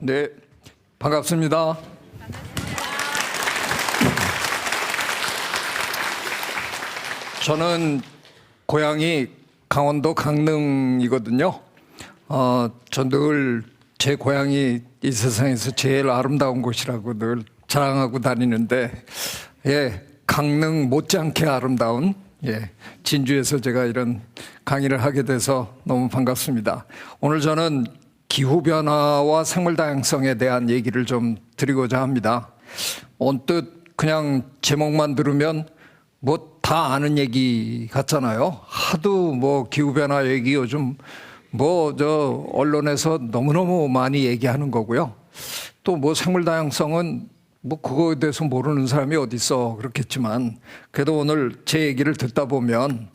네, 반갑습니다. 저는 고향이 강원도 강릉이거든요. 전 늘 제 고향이 이 세상에서 제일 아름다운 곳이라고 늘 자랑하고 다니는데, 예, 강릉 못지않게 아름다운 진주에서 제가 이런 강의를 하게 돼서 너무 반갑습니다. 오늘 저는 기후변화와 생물다양성에 대한 얘기를 좀 드리고자 합니다. 언뜻 그냥 제목만 들으면 뭐 다 아는 얘기 같잖아요. 하도 뭐 기후변화 얘기 요즘 언론에서 너무너무 많이 얘기하는 거고요. 또 뭐 생물다양성은 뭐 그거에 대해서 모르는 사람이 어디 있어 그렇겠지만, 그래도 오늘 제 얘기를 듣다 보면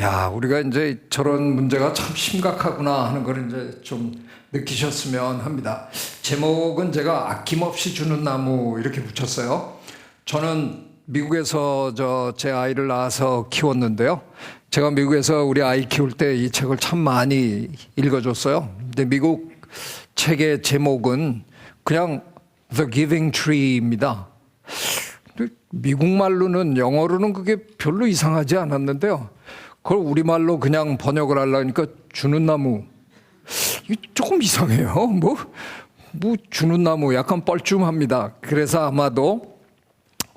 야, 우리가 이제 저런 문제가 참 심각하구나 하는 걸 이제 좀 느끼셨으면 합니다. 제목은 제가 아낌없이 주는 나무 이렇게 붙였어요. 저는 미국에서 제 아이를 낳아서 키웠는데요. 제가 미국에서 우리 아이 키울 때 이 책을 참 많이 읽어줬어요. 근데 미국 책의 제목은 그냥 The Giving Tree입니다. 미국 말로는, 영어로는 그게 별로 이상하지 않았는데요. 그걸 우리말로 그냥 번역을 하려니까 주는 나무. 이게 조금 이상해요. 뭐 주는 나무 약간 뻘쭘합니다. 그래서 아마도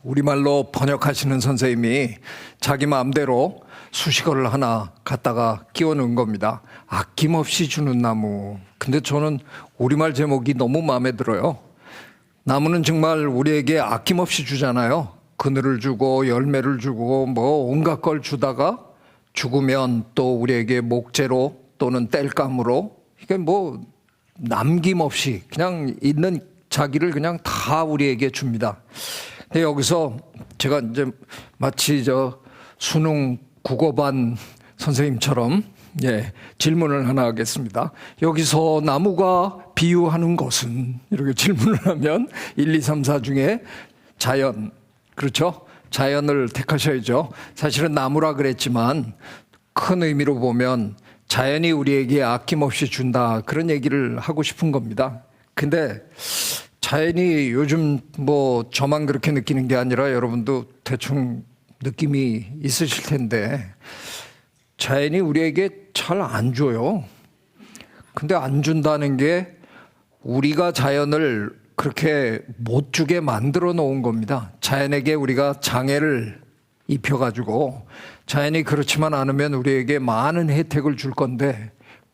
우리말로 번역하시는 선생님이 자기 마음대로 수식어를 하나 갖다가 끼워 넣은 겁니다. 아낌없이 주는 나무. 근데 저는 우리말 제목이 너무 마음에 들어요. 나무는 정말 우리에게 아낌없이 주잖아요. 그늘을 주고 열매를 주고 뭐 온갖 걸 주다가 죽으면 또 우리에게 목재로 또는 땔감으로, 이게 뭐 남김없이 그냥 있는 자기를 그냥 다 우리에게 줍니다. 근데 여기서 제가 이제 마치 수능 국어반 선생님처럼 질문을 하나 하겠습니다. 여기서 나무가 비유하는 것은, 이렇게 질문을 하면 1, 2, 3, 4 중에 자연, 그렇죠? 자연을 택하셔야죠. 사실은 나무라 그랬지만 큰 의미로 보면 자연이 우리에게 아낌없이 준다, 그런 얘기를 하고 싶은 겁니다. 근데 자연이 요즘 뭐 저만 그렇게 느끼는 게 아니라 여러분도 대충 느낌이 있으실 텐데, 자연이 우리에게 잘 안 줘요. 근데 안 준다는 게 우리가 자연을 그렇게 못 주게 만들어 놓은 겁니다. 자연에게 우리가 장애를 입혀가지고, 자연이 그렇지만 않으면 우리에게 많은 혜택을 줄 건데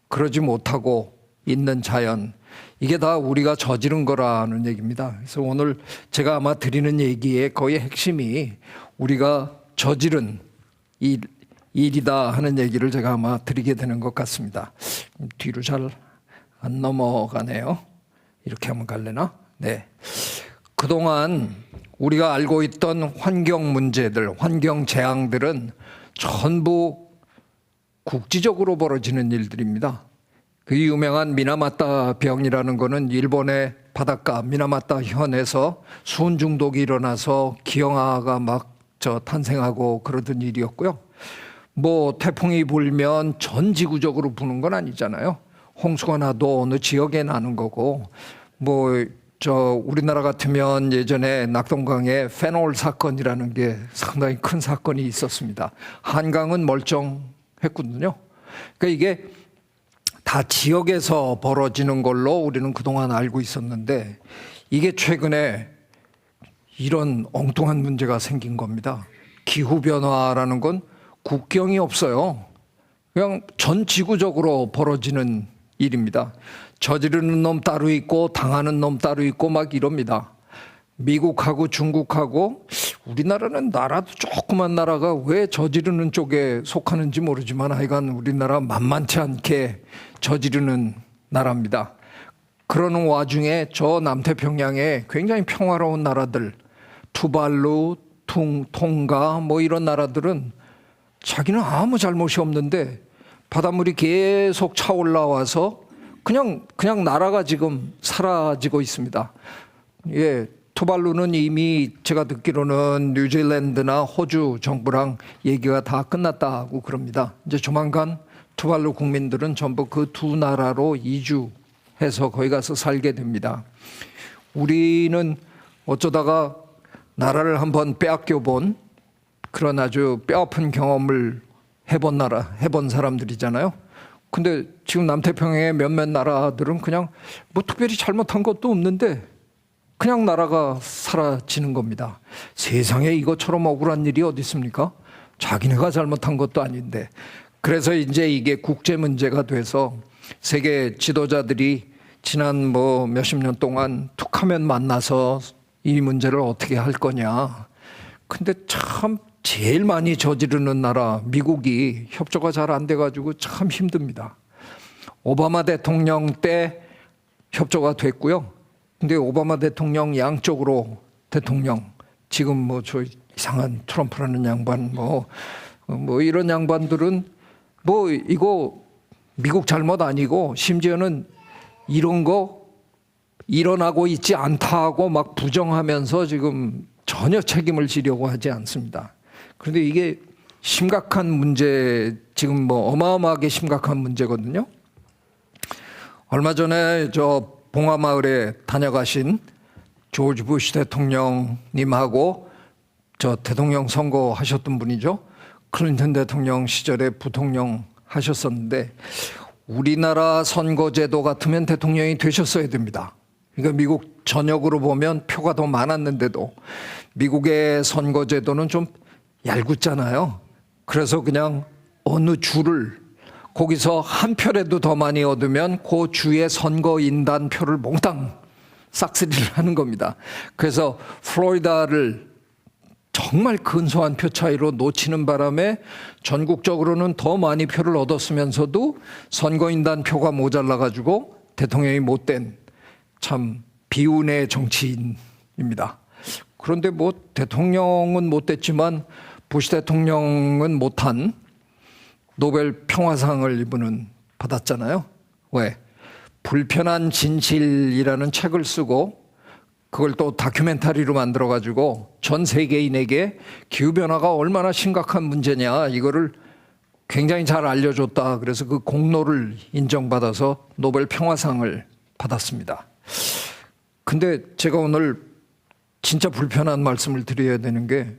그러지 못하고 있는 자연, 이게 다 우리가 저지른 거라는 얘기입니다. 그래서 오늘 제가 아마 드리는 얘기의 거의 핵심이 우리가 저지른 일이다 하는 얘기를 제가 아마 드리게 되는 것 같습니다. 뒤로 잘 안 넘어가네요. 이렇게 하면 갈래나? 네. 그동안 우리가 알고 있던 환경 문제들, 환경 재앙들은 전부 국지적으로 벌어지는 일들입니다. 그 유명한 미나마타 병이라는 거는 일본의 바닷가 미나마타 현에서 수은 중독이 일어나서 기형아가 막 탄생하고 그러던 일이었고요. 뭐 태풍이 불면 전 지구적으로 부는 건 아니잖아요. 홍수가 나도 어느 지역에 나는 거고, 우리나라 같으면 예전에 낙동강에 페놀 사건이라는 게 상당히 큰 사건이 있었습니다. 한강은 멀쩡했거든요. 그러니까 이게 다 지역에서 벌어지는 걸로 우리는 그동안 알고 있었는데, 이게 최근에 이런 엉뚱한 문제가 생긴 겁니다. 기후변화라는 건 국경이 없어요. 그냥 전 지구적으로 벌어지는 일입니다. 저지르는 놈 따로 있고 당하는 놈 따로 있고 막 이럽니다. 미국하고 중국하고, 우리나라는 나라도 조그만 나라가 왜 저지르는 쪽에 속하는지 모르지만 하여간 우리나라 만만치 않게 저지르는 나라입니다. 그러는 와중에 저 남태평양에 굉장히 평화로운 나라들, 투발루, 통가 뭐 이런 나라들은 자기는 아무 잘못이 없는데 바닷물이 계속 차올라와서 그냥 나라가 지금 사라지고 있습니다. 투발루는 이미 제가 듣기로는 뉴질랜드나 호주 정부랑 얘기가 다 끝났다고 그럽니다. 이제 조만간 투발루 국민들은 전부 그 두 나라로 이주할 해서 거기 가서 살게 됩니다. 우리는 어쩌다가 나라를 한번 빼앗겨 본 그런 아주 뼈아픈 경험을 해본 사람들이잖아요. 근데 지금 남태평양의 몇몇 나라들은 그냥 뭐 특별히 잘못한 것도 없는데 그냥 나라가 사라지는 겁니다. 세상에 이것처럼 억울한 일이 어디 있습니까? 자기네가 잘못한 것도 아닌데. 그래서 이제 이게 국제 문제가 돼서 세계 지도자들이 지난 뭐 몇십 년 동안 툭하면 만나서 이 문제를 어떻게 할 거냐. 근데 참 제일 많이 저지르는 나라 미국이 협조가 잘 안 돼가지고 참 힘듭니다. 오바마 대통령 때 협조가 됐고요. 근데 오바마 대통령 양쪽으로 대통령 지금 뭐 저 이상한 트럼프라는 양반 뭐 이런 양반들은 뭐 이거 미국 잘못 아니고 심지어는 이런 거 일어나고 있지 않다고 막 부정하면서 지금 전혀 책임을 지려고 하지 않습니다. 그런데 이게 심각한 문제, 지금 뭐 어마어마하게 심각한 문제거든요. 얼마 전에 저 봉화마을에 다녀가신 조지 부시 대통령님하고 저 대통령 선거하셨던 분이죠. 클린턴 대통령 시절에 부통령 하셨었는데 우리나라 선거제도 같으면 대통령이 되셨어야 됩니다. 그러니까 미국 전역으로 보면 표가 더 많았는데도 미국의 선거제도는 좀 얄궂잖아요. 그래서 그냥 어느 주를 거기서 한 표라도 더 많이 얻으면 그 주의 선거인단 표를 몽땅 싹쓸이를 하는 겁니다. 그래서 플로리다를 정말 근소한 표 차이로 놓치는 바람에 전국적으로는 더 많이 표를 얻었으면서도 선거인단 표가 모자라가지고 대통령이 못된 참 비운의 정치인입니다. 그런데 뭐 대통령은 못됐지만 부시 대통령은 못한 노벨 평화상을 이분은 받았잖아요. 왜? 불편한 진실이라는 책을 쓰고 그걸 또 다큐멘터리로 만들어가지고 전 세계인에게 기후변화가 얼마나 심각한 문제냐 이거를 굉장히 잘 알려줬다. 그래서 그 공로를 인정받아서 노벨 평화상을 받았습니다. 근데 제가 오늘 진짜 불편한 말씀을 드려야 되는 게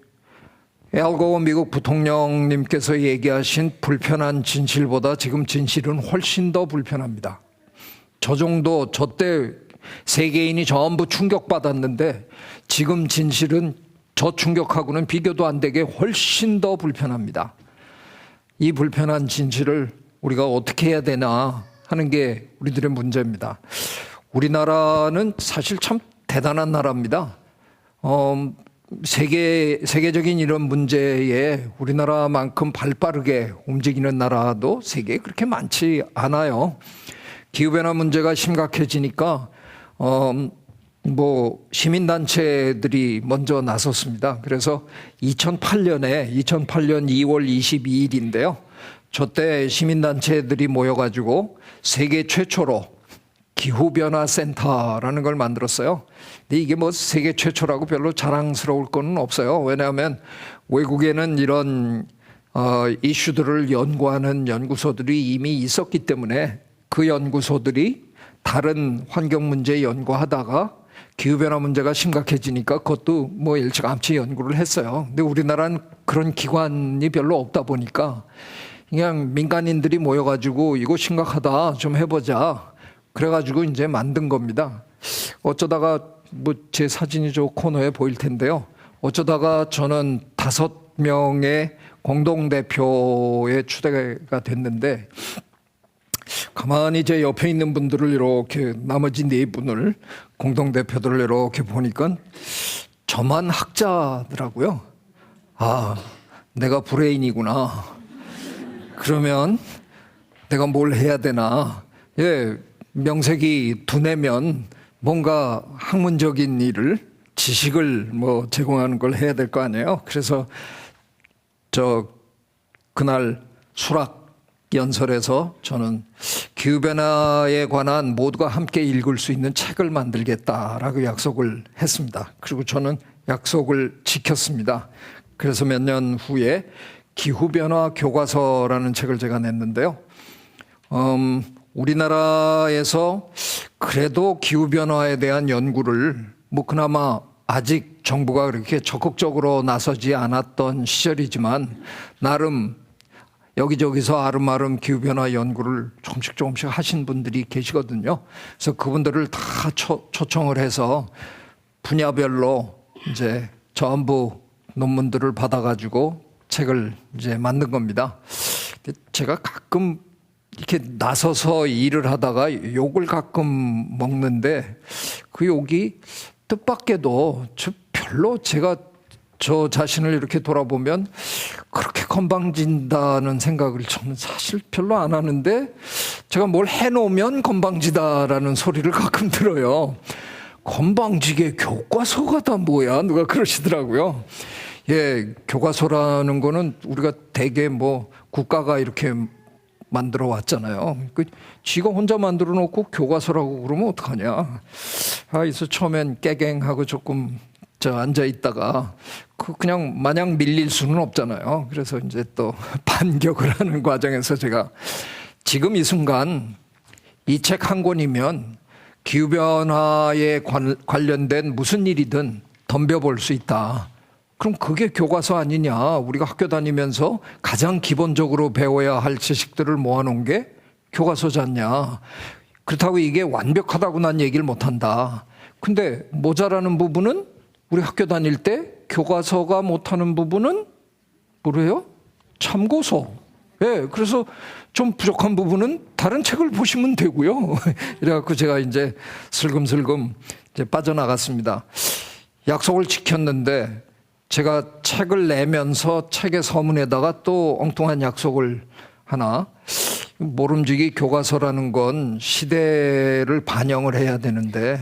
앨 고어 미국 부통령님께서 얘기하신 불편한 진실보다 지금 진실은 훨씬 더 불편합니다. 저 때 세계인이 전부 충격받았는데 지금 진실은 저 충격하고는 비교도 안 되게 훨씬 더 불편합니다. 이 불편한 진실을 우리가 어떻게 해야 되나 하는 게 우리들의 문제입니다. 우리나라는 사실 참 대단한 나라입니다. 세계적인 이런 문제에 우리나라만큼 발빠르게 움직이는 나라도 세계에 그렇게 많지 않아요. 기후변화 문제가 심각해지니까 시민단체들이 먼저 나섰습니다. 그래서 2008년 2월 22일인데요. 저때 시민단체들이 모여가지고 세계 최초로 기후변화센터라는 걸 만들었어요. 근데 이게 뭐 세계 최초라고 별로 자랑스러울 건 없어요. 왜냐하면 외국에는 이런 이슈들을 연구하는 연구소들이 이미 있었기 때문에 그 연구소들이 다른 환경 문제 연구하다가 기후변화 문제가 심각해지니까 그것도 뭐 일찌감치 연구를 했어요. 근데 우리나라는 그런 기관이 별로 없다 보니까 그냥 민간인들이 모여가지고 이거 심각하다 좀 해보자. 그래가지고 이제 만든 겁니다. 어쩌다가 뭐 제 사진이 저 코너에 보일 텐데요. 어쩌다가 저는 5명의 공동대표에 추대가 됐는데 가만히 제 옆에 있는 분들을 이렇게 나머지 4분을 공동대표들을 이렇게 보니까 저만 학자더라고요. 아, 내가 브레인이구나. 그러면 내가 뭘 해야 되나. 예, 명색이 두뇌면 뭔가 학문적인 일을 지식을 뭐 제공하는 걸 해야 될 거 아니에요. 그래서 그날 수락 연설에서 저는 기후변화에 관한 모두가 함께 읽을 수 있는 책을 만들겠다라고 약속을 했습니다. 그리고 저는 약속을 지켰습니다. 그래서 몇 년 후에 기후변화 교과서라는 책을 제가 냈는데요. 우리나라에서 그래도 기후변화에 대한 연구를 뭐 그나마 아직 정부가 그렇게 적극적으로 나서지 않았던 시절이지만 나름 여기저기서 아름아름 기후변화 연구를 조금씩 하신 분들이 계시거든요. 그래서 그분들을 다 초청을 해서 분야별로 이제 전부 논문들을 받아가지고 책을 이제 만든 겁니다. 제가 가끔 이렇게 나서서 일을 하다가 욕을 가끔 먹는데 그 욕이 뜻밖에도 별로 제가 저 자신을 이렇게 돌아보면 그렇게 건방진다는 생각을 저는 사실 별로 안 하는데 제가 뭘 해놓으면 건방지다라는 소리를 가끔 들어요. 건방지게 교과서가 다 뭐야? 누가 그러시더라고요. 예, 교과서라는 거는 우리가 대개 뭐 국가가 이렇게 만들어 왔잖아요. 그 지가 혼자 만들어 놓고 교과서라고 그러면 어떡하냐. 그래서 처음엔 깨갱하고 조금 앉아 있다가 그냥 마냥 밀릴 수는 없잖아요. 그래서 이제 또 반격을 하는 과정에서 제가 지금 이 순간 이 책 한 권이면 기후변화에 관련된 무슨 일이든 덤벼볼 수 있다. 그럼 그게 교과서 아니냐. 우리가 학교 다니면서 가장 기본적으로 배워야 할 지식들을 모아놓은 게 교과서지 않냐. 그렇다고 이게 완벽하다고 난 얘기를 못한다. 근데 모자라는 부분은 우리 학교 다닐 때 교과서가 못하는 부분은 뭐래요? 참고서. 예, 그래서 좀 부족한 부분은 다른 책을 보시면 되고요. 이래갖고 제가 이제 슬금슬금 이제 빠져나갔습니다. 약속을 지켰는데 제가 책을 내면서 책의 서문에다가 또 엉뚱한 약속을 하나, 모름지기 교과서라는 건 시대를 반영을 해야 되는데,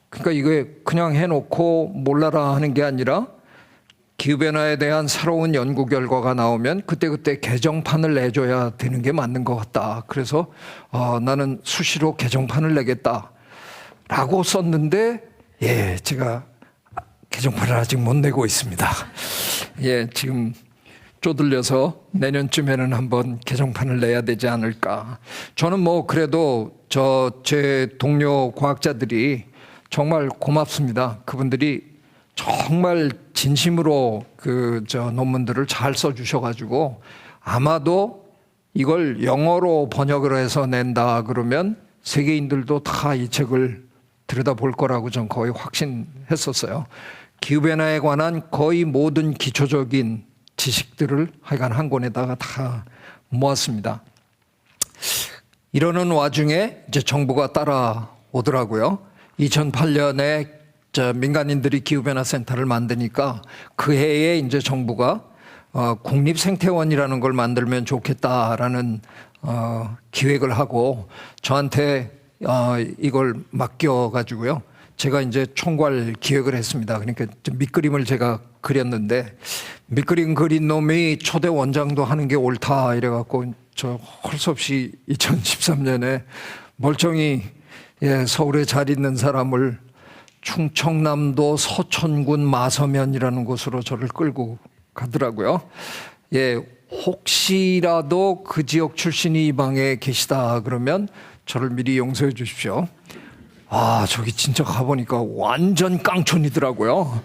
그러니까 이게 그냥 해놓고 몰라라 하는 게 아니라 기후변화에 대한 새로운 연구 결과가 나오면 그때그때 개정판을 내줘야 되는 게 맞는 것 같다. 그래서 나는 수시로 개정판을 내겠다라고 썼는데, 예, 제가 개정판을 아직 못 내고 있습니다. 예, 지금 쪼들려서 내년쯤에는 한번 개정판을 내야 되지 않을까. 저는 뭐 그래도 제 동료 과학자들이 정말 고맙습니다. 그분들이 정말 진심으로 논문들을 잘 써주셔가지고 아마도 이걸 영어로 번역을 해서 낸다 그러면 세계인들도 다 이 책을 들여다볼 거라고 전 거의 확신했었어요. 기후변화에 관한 거의 모든 기초적인 지식들을 하여간 한 권에다가 다 모았습니다. 이러는 와중에 이제 정부가 따라오더라고요. 2008년에 민간인들이 기후변화센터를 만드니까 그 해에 이제 정부가 국립생태원이라는 걸 만들면 좋겠다라는 기획을 하고 저한테 이걸 맡겨가지고요. 제가 이제 총괄 기획을 했습니다. 그러니까 밑그림을 제가 그렸는데 밑그림 그린 놈이 초대 원장도 하는 게 옳다 이래갖고 저 할 수 없이 2013년에 멀쩡히 서울에 잘 있는 사람을 충청남도 서천군 마서면이라는 곳으로 저를 끌고 가더라고요. 예, 혹시라도 그 지역 출신이 이 방에 계시다 그러면 저를 미리 용서해 주십시오. 저기 진짜 가보니까 완전 깡촌이더라고요.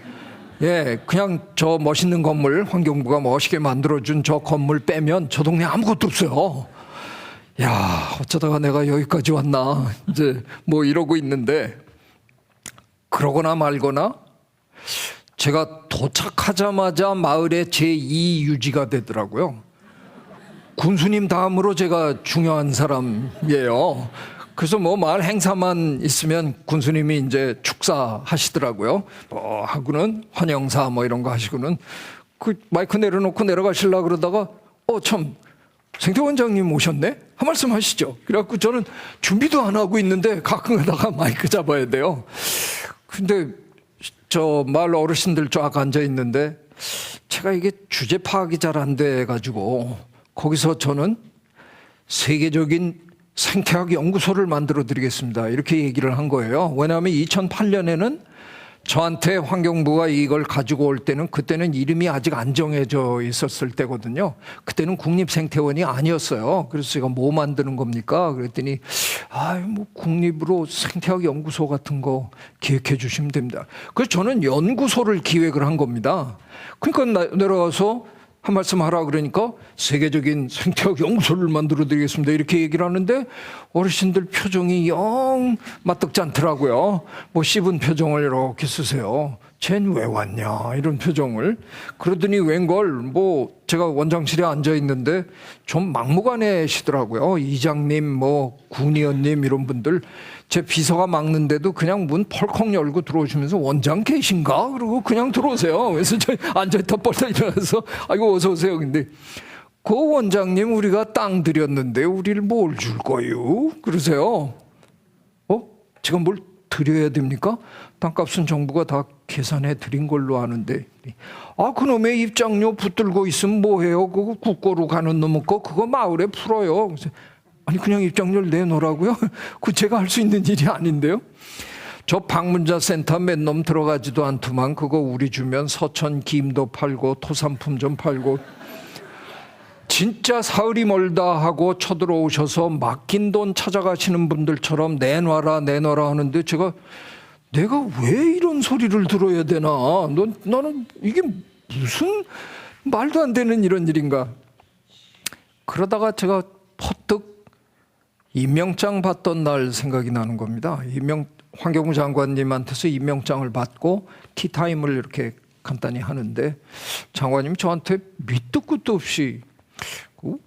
예, 그냥 저 멋있는 건물, 환경부가 멋있게 만들어준 저 건물 빼면 저 동네 아무것도 없어요. 야, 어쩌다가 내가 여기까지 왔나. 이제 뭐 이러고 있는데, 그러거나 말거나 제가 도착하자마자 마을의 제2 유지가 되더라고요. 군수님 다음으로 제가 중요한 사람이에요. 그래서 뭐 마을 행사만 있으면 군수님이 이제 축사하시더라고요. 하고는 환영사 뭐 이런 거 하시고는 그 마이크 내려놓고 내려가시려고 그러다가 참 생태원장님 오셨네? 한 말씀 하시죠. 그래갖고 저는 준비도 안 하고 있는데 가끔 가다가 마이크 잡아야 돼요. 근데 저 마을 어르신들 쫙 앉아 있는데 제가 이게 주제 파악이 잘 안 돼 가지고 거기서 저는 세계적인 생태학 연구소를 만들어 드리겠습니다. 이렇게 얘기를 한 거예요. 왜냐하면 2008년에는 저한테 환경부가 이걸 가지고 올 때는 그때는 이름이 아직 안 정해져 있었을 때거든요. 그때는 국립생태원이 아니었어요. 그래서 제가 뭐 만드는 겁니까? 그랬더니 뭐 국립으로 생태학 연구소 같은 거 기획해 주시면 됩니다. 그래서 저는 연구소를 기획을 한 겁니다. 그러니까 내려가서 한 말씀 하라 그러니까 세계적인 생태학 연구소를 만들어 드리겠습니다. 이렇게 얘기를 하는데 어르신들 표정이 영 맞득지 않더라고요. 뭐 씹은 표정을 이렇게 쓰세요. 쟨 왜 왔냐 이런 표정을. 그러더니 웬걸 뭐 제가 원장실에 앉아 있는데 좀 막무가내시더라고요. 이장님 뭐 군의원님 이런 분들 제 비서가 막는데도 그냥 문 펄컥 열고 들어오시면서 원장 계신가? 그러고 그냥 들어오세요. 그래서 저 앉아있다 뻘떡 일어나서 아이고 어서 오세요. 근데 그 원장님 우리가 땅 드렸는데 우리를 뭘 줄 거요? 그러세요. 제가 뭘 드려야 됩니까? 땅값은 정부가 다 계산해 드린 걸로 아는데 그놈의 입장료 붙들고 있으면 뭐해요? 그거 국고로 가는 놈의 거 그거 마을에 풀어요. 그래서 아니 그냥 입장료를 내놓으라고요? 그 제가 할 수 있는 일이 아닌데요. 저 방문자 센터 몇 놈 들어가지도 않더만 그거 우리 주면 서천 김도 팔고 토산품 좀 팔고 진짜 사흘이 멀다 하고 쳐들어오셔서 맡긴 돈 찾아가시는 분들처럼 내놔라 하는데 내가 왜 이런 소리를 들어야 되나? 나는 이게 무슨 말도 안 되는 이런 일인가? 그러다가 제가 퍼뜩 임명장 받던 날 생각이 나는 겁니다. 환경부 장관님한테서 임명장을 받고 티타임을 이렇게 간단히 하는데 장관님이 저한테 밑도 끝도 없이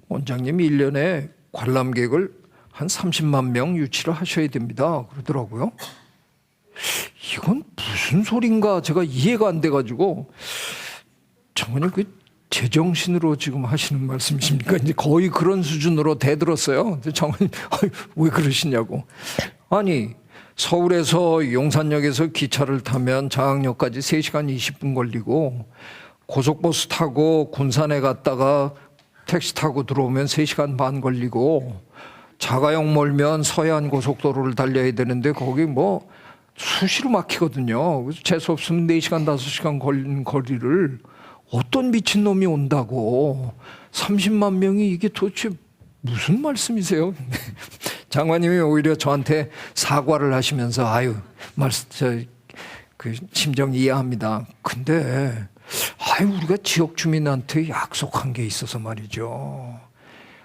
원장님이 1년에 관람객을 한 30만 명 유치를 하셔야 됩니다. 그러더라고요. 이건 무슨 소린가 제가 이해가 안 돼가지고 장관님 그 제정신으로 지금 하시는 말씀이십니까? 이제 거의 그런 수준으로 대들었어요. 장관님 왜 그러시냐고. 아니 서울에서 용산역에서 기차를 타면 장항역까지 3시간 20분 걸리고 고속버스 타고 군산에 갔다가 택시 타고 들어오면 3시간 반 걸리고 자가용 몰면 서해안 고속도로를 달려야 되는데 거기 뭐 수시로 막히거든요. 그래서 재수 없으면 4시간 5시간 걸리는 거리를 어떤 미친놈이 온다고 30만 명이 이게 도대체 무슨 말씀이세요? 장관님이 오히려 저한테 사과를 하시면서 그 심정 이해합니다. 근데 우리가 지역 주민한테 약속한 게 있어서 말이죠.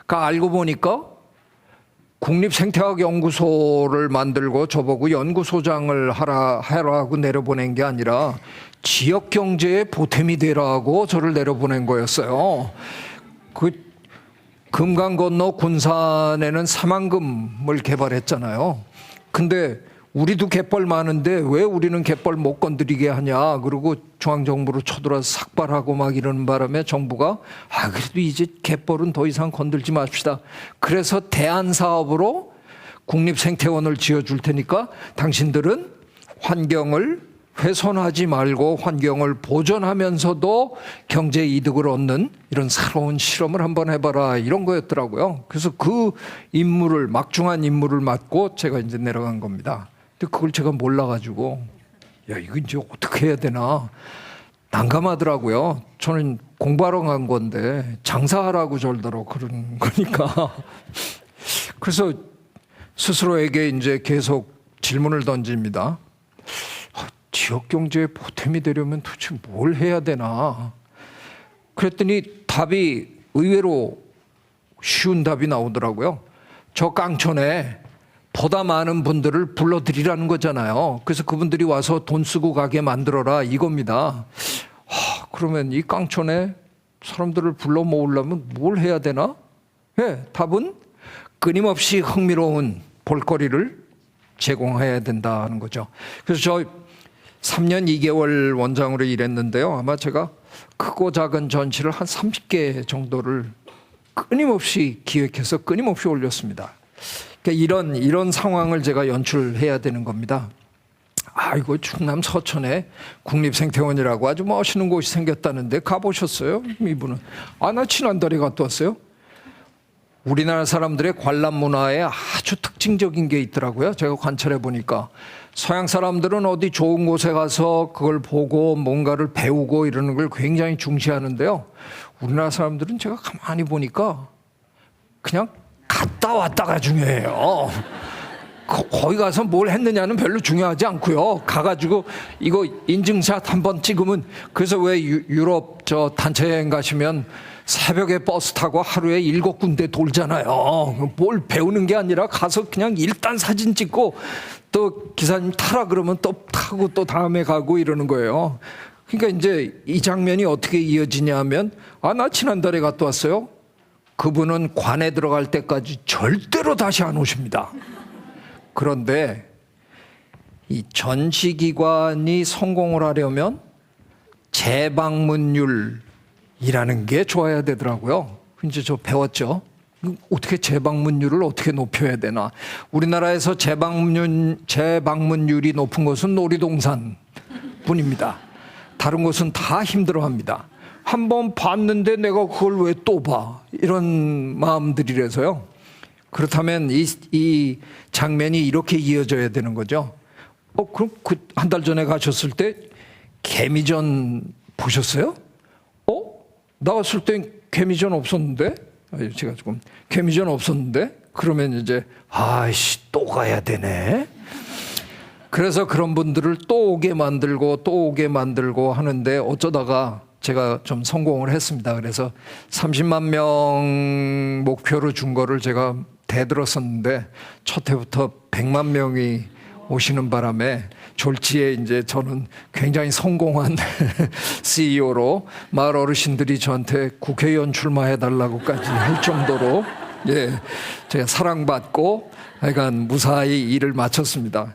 그러니까 알고 보니까 국립생태학연구소를 만들고 저보고 연구소장을 하라고 내려보낸 게 아니라 지역경제에 보탬이 되라고 저를 내려보낸 거였어요. 그 금강 건너 군산에는 사만금을 개발했잖아요. 근데 우리도 갯벌 많은데 왜 우리는 갯벌 못 건드리게 하냐. 그리고 중앙정부로 쳐들어서 삭발하고 막 이러는 바람에 정부가 그래도 이제 갯벌은 더 이상 건들지 맙시다. 그래서 대안사업으로 국립생태원을 지어줄 테니까 당신들은 환경을 훼손하지 말고 환경을 보존하면서도 경제 이득을 얻는 이런 새로운 실험을 한번 해봐라 이런 거였더라고요. 그래서 그 임무를 막중한 임무를 맡고 제가 이제 내려간 겁니다. 근데 그걸 제가 몰라가지고 이거 이제 어떻게 해야 되나 난감하더라고요. 저는 공부하러 간 건데 장사하라고 절대로 그런 거니까. 그래서 스스로에게 이제 계속 질문을 던집니다. 지역 경제에 보탬이 되려면 도대체 뭘 해야 되나? 그랬더니 답이 의외로 쉬운 답이 나오더라고요. 저 깡촌에 보다 많은 분들을 불러들이라는 거잖아요. 그래서 그분들이 와서 돈 쓰고 가게 만들어라 이겁니다. 그러면 이 깡촌에 사람들을 불러 모으려면 뭘 해야 되나? 답은 끊임없이 흥미로운 볼거리를 제공해야 된다는 거죠. 그래서 저 3년 2개월 원장으로 일했는데요. 아마 제가 크고 작은 전시를 한 30개 정도를 끊임없이 기획해서 끊임없이 올렸습니다. 그러니까 이런 상황을 제가 연출해야 되는 겁니다. 이거 충남 서천에 국립생태원이라고 아주 멋있는 곳이 생겼다는데 가보셨어요? 이분은. 나 지난달에 갔다 왔어요. 우리나라 사람들의 관람 문화에 아주 특징적인 게 있더라고요. 제가 관찰해 보니까 서양 사람들은 어디 좋은 곳에 가서 그걸 보고 뭔가를 배우고 이러는 걸 굉장히 중시하는데요. 우리나라 사람들은 제가 가만히 보니까 그냥 갔다 왔다가 중요해요. 거기 가서 뭘 했느냐는 별로 중요하지 않고요. 가가지고 이거 인증샷 한번 찍으면, 그래서 왜 유럽 저 단체 여행 가시면 새벽에 버스 타고 하루에 7군데 돌잖아요. 뭘 배우는 게 아니라 가서 그냥 일단 사진 찍고 또 기사님 타라 그러면 또 타고 또 다음에 가고 이러는 거예요. 그러니까 이제 이 장면이 어떻게 이어지냐 하면, 나 지난달에 갔다 왔어요. 그분은 관에 들어갈 때까지 절대로 다시 안 오십니다. 그런데 이 전시기관이 성공을 하려면 재방문율이라는 게 좋아야 되더라고요. 이제 저 배웠죠. 어떻게 재방문율을 어떻게 높여야 되나. 우리나라에서 재방문율이 높은 것은 놀이동산 뿐입니다. 다른 곳은 다 힘들어합니다. 한번 봤는데 내가 그걸 왜 또 봐, 이런 마음들이라서요. 그렇다면 이 장면이 이렇게 이어져야 되는 거죠. 그럼 한 달 전에 가셨을 때 개미전 보셨어요? 나갔을 땐 개미전 없었는데? 제가 조금 개미전 없었는데? 그러면 이제 또 가야 되네. 그래서 그런 분들을 또 오게 만들고 하는데, 어쩌다가 제가 좀 성공을 했습니다. 그래서 30만 명 목표로 준 거를 제가 대들었었는데 첫 해부터 100만 명이 오시는 바람에 졸지에 이제 저는 굉장히 성공한 CEO로 마을 어르신들이 저한테 국회의원 출마해달라고까지 할 정도로, 제가 사랑받고 하여간 무사히 일을 마쳤습니다.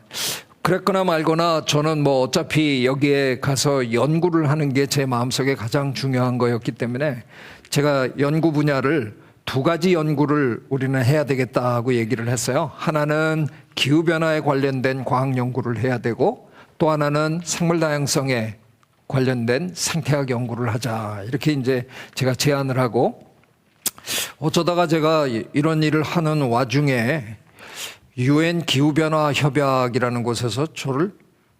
그랬거나 말거나 저는 뭐 어차피 여기에 가서 연구를 하는 게 제 마음속에 가장 중요한 거였기 때문에 제가 연구 분야를 2가지 연구를 우리는 해야 되겠다고 얘기를 했어요. 하나는 기후변화에 관련된 과학 연구를 해야 되고, 또 하나는 생물 다양성에 관련된 생태학 연구를 하자, 이렇게 이제 제가 제안을 하고, 어쩌다가 제가 이런 일을 하는 와중에 UN 기후변화 협약이라는 곳에서 저를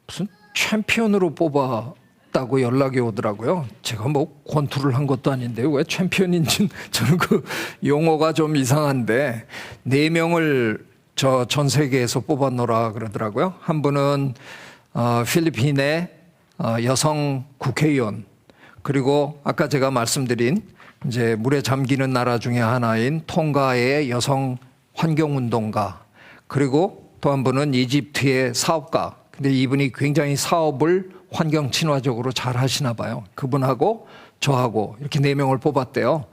무슨 챔피언으로 뽑았다고 연락이 오더라고요. 제가 뭐 권투를 한 것도 아닌데 왜 챔피언인지는 저는 그 용어가 좀 이상한데, 4명을 전 세계에서 뽑아놓으라 그러더라고요. 한 분은 필리핀의 여성 국회의원, 그리고 아까 제가 말씀드린 이제 물에 잠기는 나라 중에 하나인 통가의 여성 환경운동가, 그리고 또 한 분은 이집트의 사업가. 근데 이분이 굉장히 사업을 환경 친화적으로 잘 하시나 봐요. 그분하고 저하고 이렇게 4명을 뽑았대요.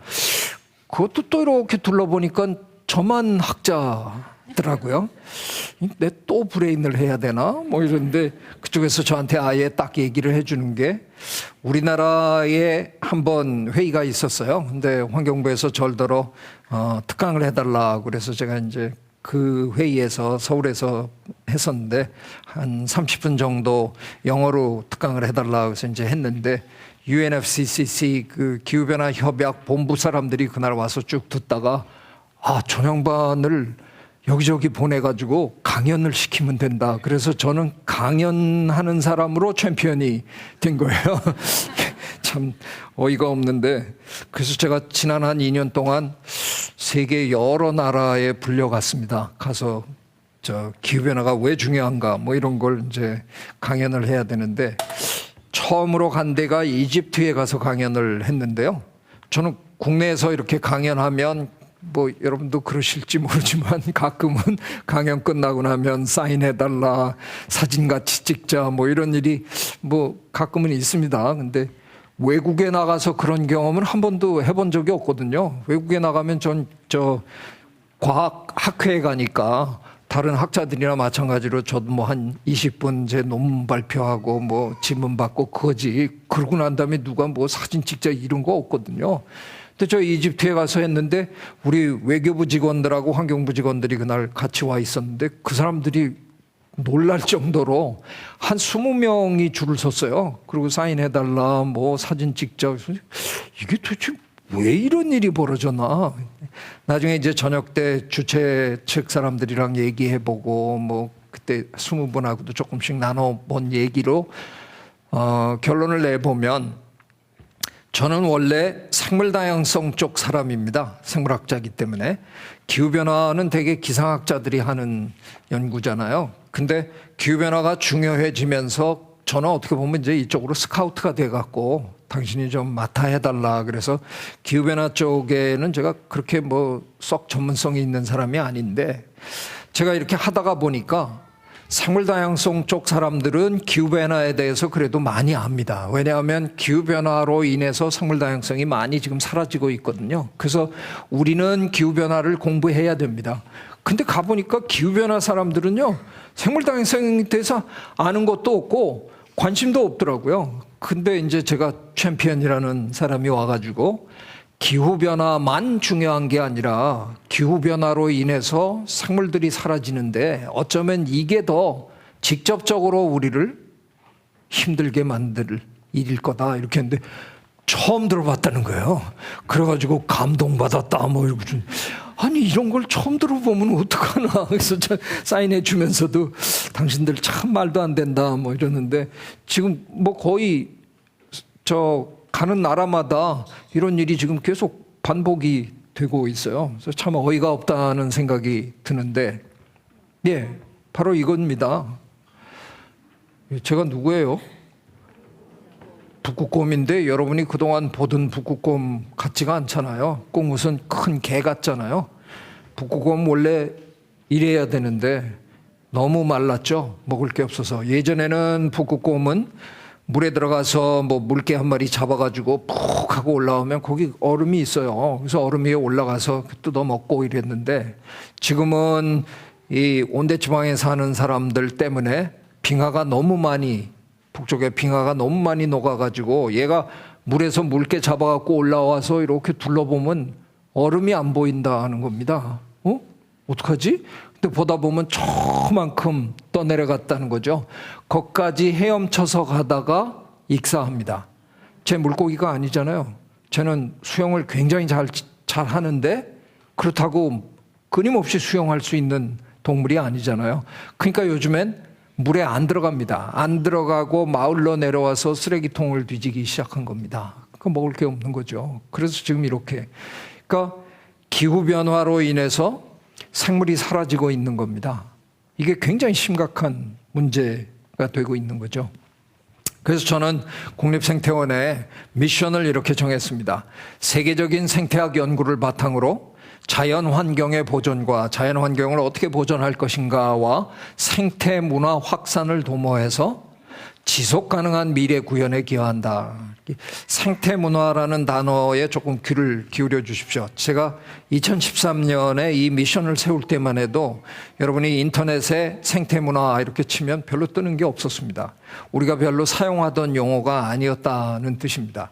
그것도 또 이렇게 둘러보니까 저만 학자더라고요. 내 또 브레인을 해야 되나? 뭐 이런데 그쪽에서 저한테 아예 딱 얘기를 해주는 게, 우리나라에 한번 회의가 있었어요. 근데 환경부에서 절더러 특강을 해달라고 그래서 제가 이제 그 회의에서 서울에서 했었는데 한 30분 정도 영어로 특강을 해달라고 해서 이제 했는데, UNFCCC 그 기후변화 협약 본부 사람들이 그날 와서 쭉 듣다가 저 양반을 여기저기 보내가지고 강연을 시키면 된다. 그래서 저는 강연하는 사람으로 챔피언이 된 거예요. 참 어이가 없는데, 그래서 제가 지난 한 2년 동안 세계 여러 나라에 불려갔습니다. 가서 기후변화가 왜 중요한가 뭐 이런 걸 이제 강연을 해야 되는데, 처음으로 간 데가 이집트에 가서 강연을 했는데요. 저는 국내에서 이렇게 강연하면 뭐 여러분도 그러실지 모르지만 가끔은 강연 끝나고 나면 사인해달라, 사진같이 찍자, 뭐 이런 일이 뭐 가끔은 있습니다. 근데 외국에 나가서 그런 경험은 한 번도 해본 적이 없거든요. 외국에 나가면 저 과학 학회에 가니까 다른 학자들이나 마찬가지로 저도 뭐 한 20분 제 논문 발표하고 뭐 질문 받고 그거지, 그러고 난 다음에 누가 뭐 사진 찍자 이런 거 없거든요. 근데 저 이집트에 가서 했는데 우리 외교부 직원들하고 환경부 직원들이 그날 같이 와 있었는데, 그 사람들이 놀랄 정도로 한 20명이 줄을 섰어요. 그리고 사인해달라, 뭐 사진 찍자. 이게 도대체 왜 이런 일이 벌어졌나. 나중에 이제 저녁 때 주최 측 사람들이랑 얘기해보고 뭐 그때 20분하고도 조금씩 나눠본 얘기로 결론을 내보면, 저는 원래 생물 다양성 쪽 사람입니다. 생물학자이기 때문에. 기후변화는 되게 기상학자들이 하는 연구잖아요. 근데 기후변화가 중요해지면서 저는 어떻게 보면 이제 이쪽으로 스카우트가 돼갖고 당신이 좀 맡아 해달라. 그래서 기후변화 쪽에는 제가 그렇게 뭐 썩 전문성이 있는 사람이 아닌데 제가 이렇게 하다가 보니까 생물 다양성 쪽 사람들은 기후변화에 대해서 그래도 많이 압니다. 왜냐하면 기후변화로 인해서 생물 다양성이 많이 지금 사라지고 있거든요. 그래서 우리는 기후변화를 공부해야 됩니다. 근데 가보니까 기후변화 사람들은요, 생물 다양성에 대해서 아는 것도 없고 관심도 없더라고요. 근데 이제 제가 챔피언이라는 사람이 와가지고 기후변화만 중요한 게 아니라 기후변화로 인해서 생물들이 사라지는데 어쩌면 이게 더 직접적으로 우리를 힘들게 만들 일일 거다 이렇게 했는데 처음 들어봤다는 거예요. 그래가지고 감동받았다 뭐 이러고 아니 이런 걸 처음 들어보면 어떡하나. 그래서 사인해 주면서도 당신들 참 말도 안 된다 뭐 이러는데 지금 뭐 거의 가는 나라마다 이런 일이 지금 계속 반복이 되고 있어요. 그래서 참 어이가 없다는 생각이 드는데, 예, 바로 이겁니다. 제가 누구예요? 북극곰인데 여러분이 그동안 보던 북극곰 같지가 않잖아요. 꼭 무슨 큰 개 같잖아요. 북극곰 원래 이래야 되는데 너무 말랐죠. 먹을 게 없어서. 예전에는 북극곰은 물에 들어가서 뭐 물개 한 마리 잡아가지고 푹 하고 올라오면 거기 얼음이 있어요. 그래서 얼음 위에 올라가서 뜯어 먹고 이랬는데 지금은 이 온대지방에 사는 사람들 때문에 빙하가 너무 많이, 북쪽에 빙하가 너무 많이 녹아가지고 얘가 물에서 물개 잡아갖고 올라와서 이렇게 둘러보면 얼음이 안 보인다는 겁니다. 어떡하지? 근데 보다 보면 저만큼 떠내려갔다는 거죠. 거기까지 헤엄쳐서 가다가 익사합니다. 제 물고기가 아니잖아요. 저는 수영을 굉장히 잘 하는데 그렇다고 끊임없이 수영할 수 있는 동물이 아니잖아요. 그러니까 요즘엔 물에 안 들어갑니다. 안 들어가고 마을로 내려와서 쓰레기통을 뒤지기 시작한 겁니다. 그 먹을 게 없는 거죠. 그래서 지금 이렇게. 그러니까 기후변화로 인해서 생물이 사라지고 있는 겁니다. 이게 굉장히 심각한 문제가 되고 있는 거죠. 그래서 저는 국립생태원에 미션을 이렇게 정했습니다. 세계적인 생태학 연구를 바탕으로 자연환경의 보존과 자연환경을 어떻게 보존할 것인가와 생태문화 확산을 도모해서 지속가능한 미래 구현에 기여한다. 생태문화라는 단어에 조금 귀를 기울여 주십시오. 제가 2013년에 이 미션을 세울 때만 해도 여러분이 인터넷에 생태문화 이렇게 치면 별로 뜨는 게 없었습니다. 우리가 별로 사용하던 용어가 아니었다는 뜻입니다.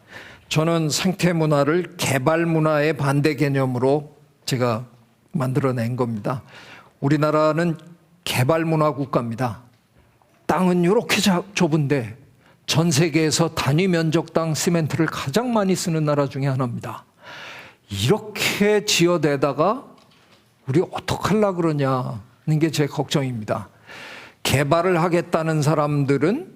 저는 생태문화를 개발문화의 반대 개념으로 제가 만들어낸 겁니다. 우리나라는 개발문화 국가입니다. 땅은 이렇게 좁은데 전 세계에서 단위 면적당 시멘트를 가장 많이 쓰는 나라 중에 하나입니다. 이렇게 지어대다가 우리 어떡하려고 그러냐는 게 제 걱정입니다. 개발을 하겠다는 사람들은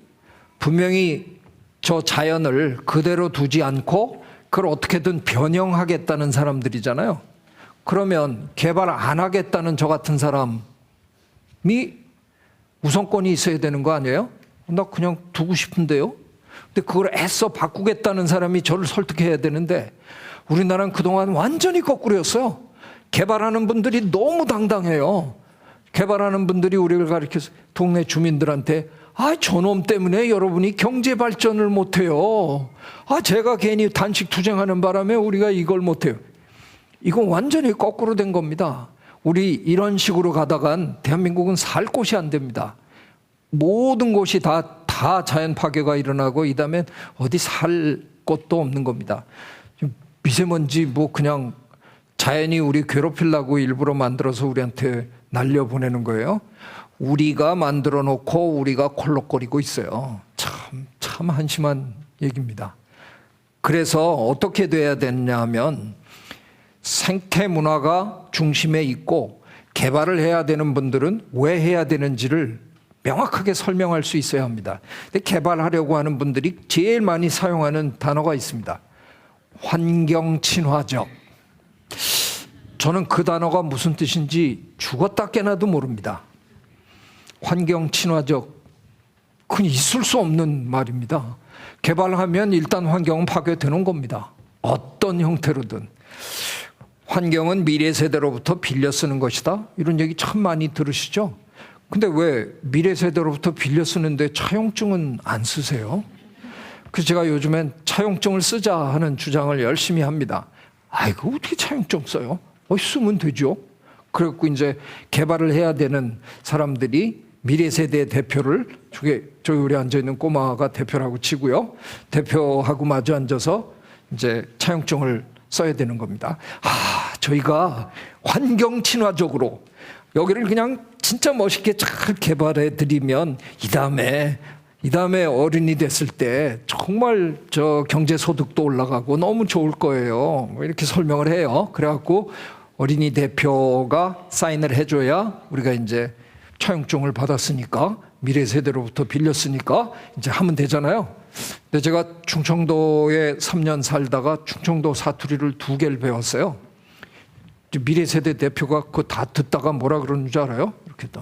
분명히 저 자연을 그대로 두지 않고 그걸 어떻게든 변형하겠다는 사람들이잖아요. 그러면 개발 안 하겠다는 저 같은 사람이 우선권이 있어야 되는 거 아니에요? 나 그냥 두고 싶은데요? 근데 그걸 애써 바꾸겠다는 사람이 저를 설득해야 되는데 우리나라는 그동안 완전히 거꾸로였어요. 개발하는 분들이 너무 당당해요. 개발하는 분들이 우리를 가르쳐서 동네 주민들한테 저놈 때문에 여러분이 경제 발전을 못해요. 제가 괜히 단식 투쟁하는 바람에 우리가 이걸 못해요. 이건 완전히 거꾸로 된 겁니다. 우리 이런 식으로 가다간 대한민국은 살 곳이 안 됩니다. 모든 곳이 다 자연 파괴가 일어나고 이 다음에 어디 살 곳도 없는 겁니다. 미세먼지 뭐 그냥 자연이 우리 괴롭히려고 일부러 만들어서 우리한테 날려보내는 거예요. 우리가 만들어 놓고 우리가 콜록거리고 있어요. 참 한심한 얘기입니다. 그래서 어떻게 돼야 되냐 하면 생태 문화가 중심에 있고 개발을 해야 되는 분들은 왜 해야 되는지를 명확하게 설명할 수 있어야 합니다. 근데 개발하려고 하는 분들이 제일 많이 사용하는 단어가 있습니다. 환경 친화적. 저는 그 단어가 무슨 뜻인지 죽었다 깨나도 모릅니다. 환경 친화적. 그건 있을 수 없는 말입니다. 개발하면 일단 환경은 파괴되는 겁니다. 어떤 형태로든. 환경은 미래 세대로부터 빌려 쓰는 것이다. 이런 얘기 참 많이 들으시죠? 근데 왜 미래 세대로부터 빌려 쓰는데 차용증은 안 쓰세요? 그래서 제가 요즘엔 차용증을 쓰자 하는 주장을 열심히 합니다. 아이고, 어떻게 차용증 써요? 쓰면 되죠. 그래갖고 이제 개발을 해야 되는 사람들이 미래 세대의 대표를 저기 우리 앉아있는 꼬마가 대표라고 치고요. 대표하고 마주 앉아서 이제 차용증을 써야 되는 겁니다. 저희가 환경 친화적으로 여기를 그냥 진짜 멋있게 잘 개발해 드리면 이 다음에 어른이 됐을 때 정말 저 경제 소득도 올라가고 너무 좋을 거예요. 이렇게 설명을 해요. 그래갖고 어린이 대표가 사인을 해줘야 우리가 이제 차용증을 받았으니까 미래 세대로부터 빌렸으니까 이제 하면 되잖아요. 근데 제가 충청도에 3년 살다가 충청도 사투리를 2개를 배웠어요. 미래 세대 대표가 그거 다 듣다가 뭐라 그러는 줄 알아요? 이렇게 또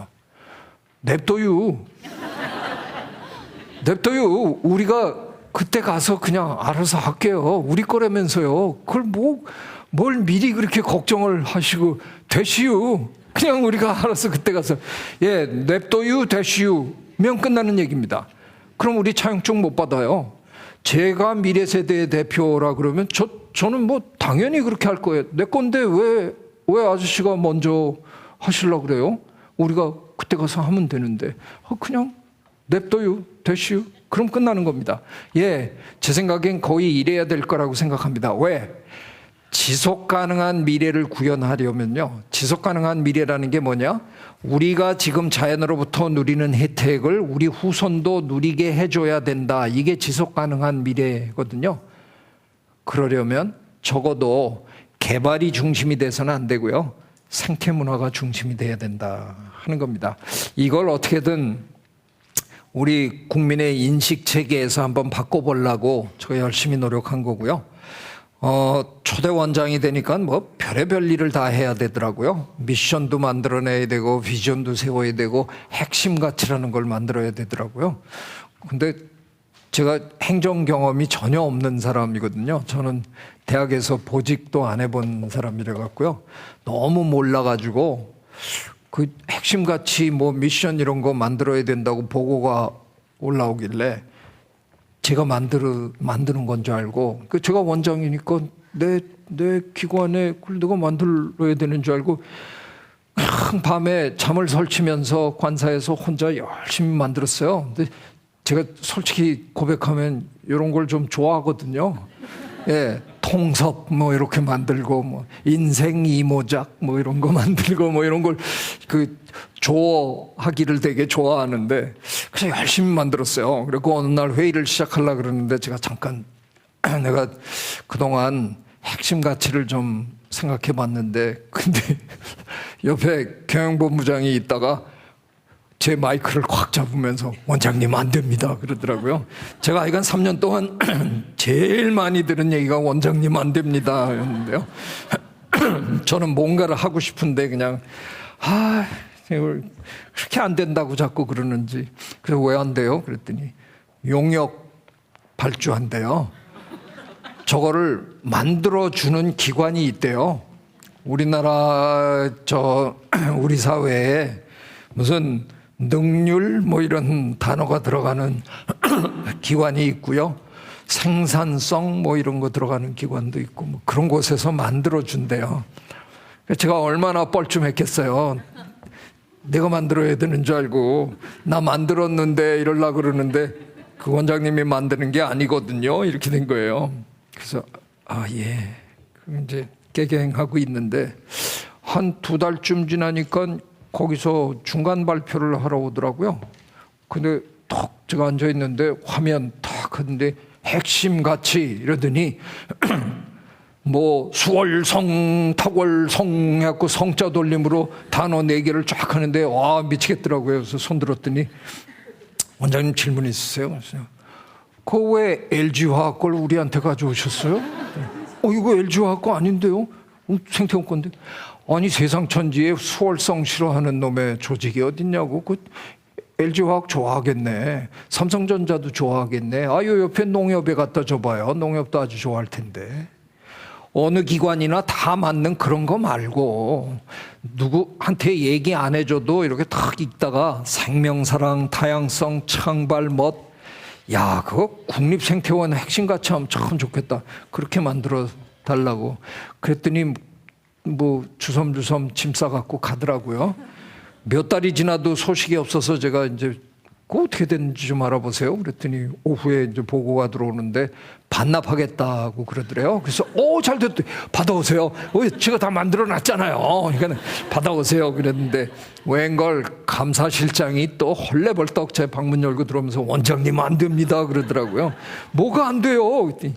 냅둬요. 냅둬요. 우리가 그때 가서 그냥 알아서 할게요. 우리 거라면서요. 그걸 뭘 미리 그렇게 걱정을 하시고 되시오. 그냥 우리가 알아서 그때 가서 냅둬요 되시오면 끝나는 얘기입니다. 그럼 우리 차용증 못 받아요. 제가 미래 세대의 대표라 그러면 저는 뭐 당연히 그렇게 할 거예요. 내 건데 왜 아저씨가 먼저 하시려고 그래요? 우리가 그때 가서 하면 되는데 그냥 냅둬요 되시오. 그럼 끝나는 겁니다. 제 생각엔 거의 이래야 될 거라고 생각합니다. 왜? 지속 가능한 미래를 구현하려면요. 지속 가능한 미래라는 게 뭐냐? 우리가 지금 자연으로부터 누리는 혜택을 우리 후손도 누리게 해줘야 된다. 이게 지속 가능한 미래거든요. 그러려면 적어도 개발이 중심이 돼서는 안 되고요. 생태 문화가 중심이 돼야 된다 하는 겁니다. 이걸 어떻게든 우리 국민의 인식 체계에서 한번 바꿔보려고 제가 열심히 노력한 거고요. 초대 원장이 되니까 뭐 별의별 일을 다 해야 되더라고요. 미션도 만들어내야 되고 비전도 세워야 되고 핵심 가치라는 걸 만들어야 되더라고요. 근데 제가 행정 경험이 전혀 없는 사람이거든요. 저는 대학에서 보직도 안 해본 사람이라 갖고요. 너무 몰라가지고 그 핵심 가치 뭐 미션 이런 거 만들어야 된다고 보고가 올라오길래 제가 만드는 건 줄 알고, 제가 원장이니까 내 기관에 그걸 내가 만들어야 되는 줄 알고 밤에 잠을 설치면서 관사에서 혼자 열심히 만들었어요. 근데 제가 솔직히 고백하면 이런 걸 좀 좋아하거든요. 통섭 뭐 이렇게 만들고 뭐 인생 이모작 뭐 이런 거 만들고 뭐 이런 걸 좋아하기를 되게 좋아하는데 그래서 열심히 만들었어요. 그리고 어느 날 회의를 시작하려고 그러는데 제가 잠깐 내가 그동안 핵심 가치를 좀 생각해 봤는데 근데 옆에 경영본부장이 있다가 제 마이크를 꽉 잡으면서 원장님 안 됩니다 그러더라고요. 제가 이건 3년 동안 제일 많이 들은 얘기가 원장님 안 됩니다 였는데요. 저는 뭔가를 하고 싶은데 그냥 이걸 그렇게 안 된다고 자꾸 그러는지 그래서 왜 안 돼요? 그랬더니 용역 발주한대요. 저거를 만들어주는 기관이 있대요. 우리나라 우리 사회에 무슨 능률 뭐 이런 단어가 들어가는 기관이 있고요. 생산성 뭐 이런 거 들어가는 기관도 있고 뭐 그런 곳에서 만들어준대요. 제가 얼마나 뻘쭘했겠어요. 내가 만들어야 되는 줄 알고 나 만들었는데 이러려고 그러는데 그 원장님이 만드는 게 아니거든요. 이렇게 된 거예요. 그래서 그럼 이제 깨갱하고 있는데 한 2달쯤 지나니까 거기서 중간 발표를 하러 오더라고요. 근데 턱 제가 앉아 있는데 화면 탁 하는데 핵심 가치 이러더니 뭐 수월성, 탁월성 해갖고 성자 돌림으로 단어 4개를 쫙 하는데 와 미치겠더라고요. 그래서 손 들었더니 원장님 질문 있으세요? 그거 왜 LG화학 걸 우리한테 가져오셨어요? 이거 LG화학 거 아닌데요? 생태원 건데. 아니 세상 천지에 수월성 싫어하는 놈의 조직이 어딨냐고. 그 LG화학 좋아하겠네. 삼성전자도 좋아하겠네. 요 옆에 농협에 갖다 줘봐요. 농협도 아주 좋아할 텐데. 어느 기관이나 다 맞는 그런 거 말고 누구한테 얘기 안 해줘도 이렇게 탁 읽다가 생명사랑, 다양성, 창발, 멋. 야, 그거 국립생태원 핵심같이 하면 참 좋겠다. 그렇게 만들어 달라고. 그랬더니 뭐 주섬주섬 짐 싸갖고 가더라고요. 몇 달이 지나도 소식이 없어서 제가 이제 그 어떻게 됐는지 좀 알아보세요. 그랬더니 오후에 이제 보고가 들어오는데 반납하겠다고 그러더래요. 그래서 잘 됐다. 받아오세요. 제가 다 만들어 놨잖아요. 그러니까 받아오세요. 그랬는데 웬걸 감사실장이 또 헐레벌떡 제 방문 열고 들어오면서 원장님 안 됩니다 그러더라고요. 뭐가 안 돼요? 그랬더니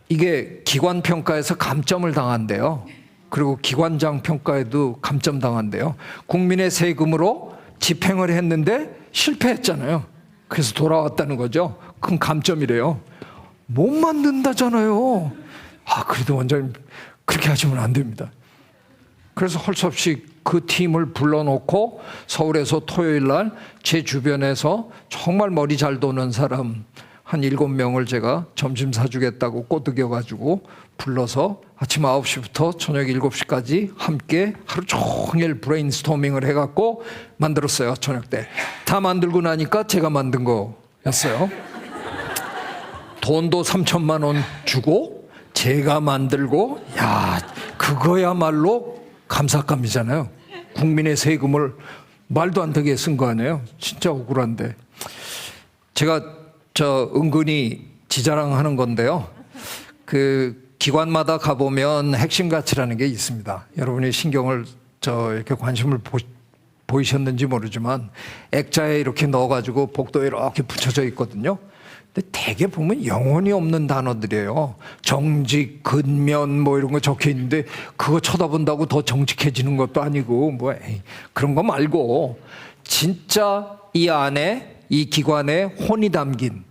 이게 기관 평가에서 감점을 당한대요. 그리고 기관장 평가에도 감점 당한대요. 국민의 세금으로 집행을 했는데 실패했잖아요. 그래서 돌아왔다는 거죠. 그건 감점이래요. 못 만든다잖아요. 그래도 원장님 그렇게 하시면 안 됩니다. 그래서 할 수 없이 그 팀을 불러놓고 서울에서 토요일 날 제 주변에서 정말 머리 잘 도는 사람 한 7명을 제가 점심 사주겠다고 꼬드겨가지고 불러서 아침 9시부터 저녁 7시까지 함께 하루 종일 브레인스토밍을 해갖고 만들었어요. 저녁 때. 다 만들고 나니까 제가 만든 거였어요. 돈도 3천만 원 주고 제가 만들고, 그거야말로 감삭감이잖아요. 국민의 세금을 말도 안 되게 쓴 거 아니에요. 진짜 억울한데. 제가 은근히 지자랑하는 건데요. 그 기관마다 가보면 핵심 가치라는 게 있습니다. 여러분이 신경을 이렇게 관심을 보이셨는지 모르지만 액자에 이렇게 넣어가지고 복도에 이렇게 붙여져 있거든요. 근데 대개 보면 영혼이 없는 단어들이에요. 정직, 근면 뭐 이런 거 적혀 있는데 그거 쳐다본다고 더 정직해지는 것도 아니고 그런 거 말고 진짜 이 안에 이 기관에 혼이 담긴,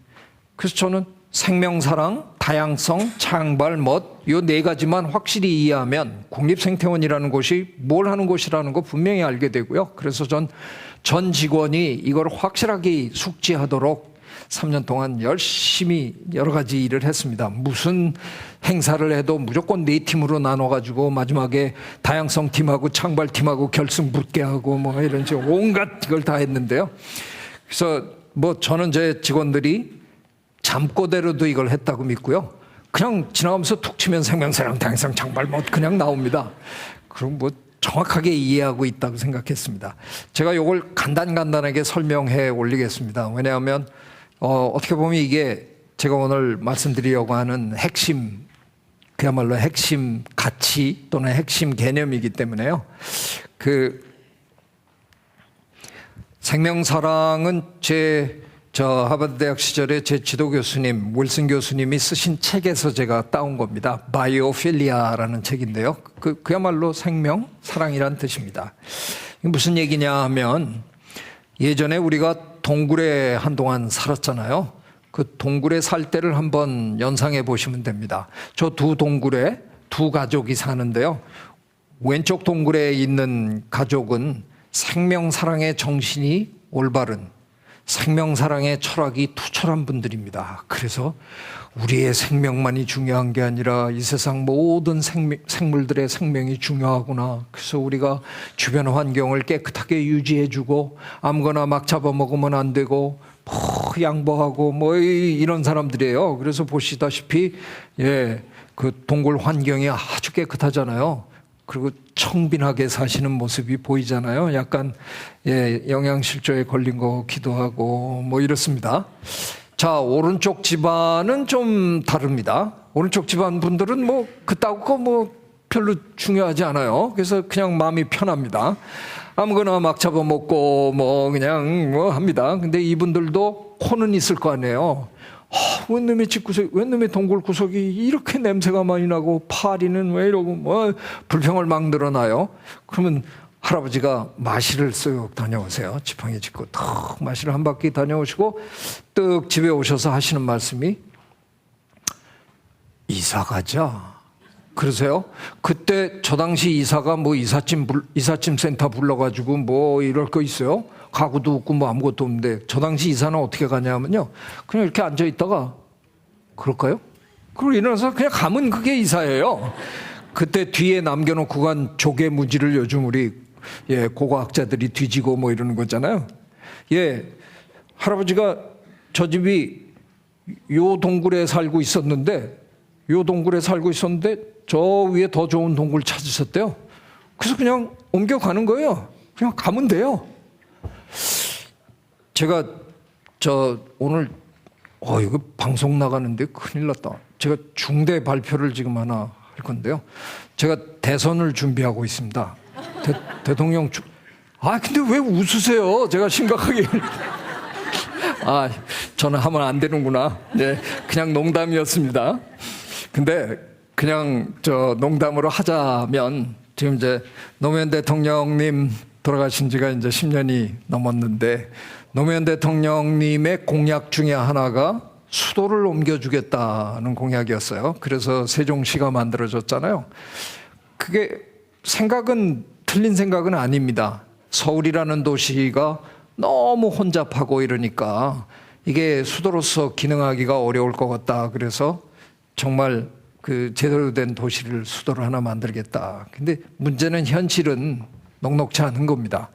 그래서 저는 생명사랑, 다양성, 창발, 멋, 요 4가지만 확실히 이해하면 국립생태원이라는 곳이 뭘 하는 곳이라는 거 분명히 알게 되고요. 그래서 전 직원이 이걸 확실하게 숙지하도록 3년 동안 열심히 여러 가지 일을 했습니다. 무슨 행사를 해도 무조건 4팀으로 나눠가지고 마지막에 다양성 팀하고 창발 팀하고 결승 붙게 하고 이런 식으로 온갖 이걸 다 했는데요. 그래서 저는 제 직원들이 잠꼬대로도 이걸 했다고 믿고요. 그냥 지나가면서 툭 치면 생명사랑, 다양성, 창발 그냥 나옵니다. 그럼 정확하게 이해하고 있다고 생각했습니다. 제가 이걸 간단하게 설명해 올리겠습니다. 왜냐하면 어떻게 보면 이게 제가 오늘 말씀드리려고 하는 핵심, 그야말로 핵심 가치 또는 핵심 개념이기 때문에요. 생명사랑은 하버드 대학 시절에 제 지도 교수님, 윌슨 교수님이 쓰신 책에서 제가 따온 겁니다. 바이오필리아라는 책인데요. 그야말로 생명, 사랑이란 뜻입니다. 무슨 얘기냐 하면 예전에 우리가 동굴에 한동안 살았잖아요. 그 동굴에 살 때를 한번 연상해 보시면 됩니다. 저 두 동굴에 두 가족이 사는데요. 왼쪽 동굴에 있는 가족은 생명사랑의 정신이 올바른, 생명사랑의 철학이 투철한 분들입니다. 그래서 우리의 생명만이 중요한 게 아니라 이 세상 모든 생물들의 생명이 중요하구나. 그래서 우리가 주변 환경을 깨끗하게 유지해주고 아무거나 막 잡아먹으면 안 되고 양보하고 이런 사람들이에요. 그래서 보시다시피 그 동굴 환경이 아주 깨끗하잖아요. 그리고 청빈하게 사시는 모습이 보이잖아요. 약간 영양실조에 걸린 거 같기도 하고 이렇습니다. 자, 오른쪽 집안은 좀 다릅니다. 오른쪽 집안 분들은 그따구 별로 중요하지 않아요. 그래서 그냥 마음이 편합니다. 아무거나 막 잡아먹고 그냥 합니다. 근데 이분들도 코는 있을 거 아니에요. 웬 놈의 집구석, 웬 놈의 동굴 구석이 이렇게 냄새가 많이 나고 파리는 왜 이러고 불평을 막 늘어나요. 그러면 할아버지가 마실을 쓱 다녀오세요. 지팡이 짚고 턱 마실을 한 바퀴 다녀오시고 떡 집에 오셔서 하시는 말씀이 이사 가자. 그러세요? 그때 저 당시 이사가 뭐 이삿짐 센터 불러가지고 뭐 이럴 거 있어요? 가구도 없고 뭐 아무것도 없는데 저 당시 이사는 어떻게 가냐면요. 그냥 이렇게 앉아 있다가 그럴까요? 그리고 일어나서 그냥 가면 그게 이사예요. 그때 뒤에 남겨놓고 간 조개무지를 요즘 우리 고고학자들이 뒤지고 뭐 이러는 거잖아요. 할아버지가 저 집이 요 동굴에 살고 있었는데 저 위에 더 좋은 동굴 찾으셨대요. 그래서 그냥 옮겨가는 거예요. 그냥 가면 돼요. 제가 오늘 이거 방송 나가는데 큰일 났다. 제가 중대 발표를 지금 하나 할 건데요. 제가 대선을 준비하고 있습니다. 대통령 근데 왜 웃으세요? 제가 심각하게 저는 하면 안 되는구나. 네, 그냥 농담이었습니다. 근데 그냥 농담으로 하자면 지금 이제 노무현 대통령님 돌아가신 지가 이제 10년이 넘었는데 노무현 대통령님의 공약 중에 하나가 수도를 옮겨주겠다는 공약이었어요. 그래서 세종시가 만들어졌잖아요. 그게 틀린 생각은 아닙니다. 서울이라는 도시가 너무 혼잡하고 이러니까 이게 수도로서 기능하기가 어려울 것 같다. 그래서 정말 제대로 된 도시를 수도를 하나 만들겠다. 근데 문제는 현실은 녹록치 않은 겁니다.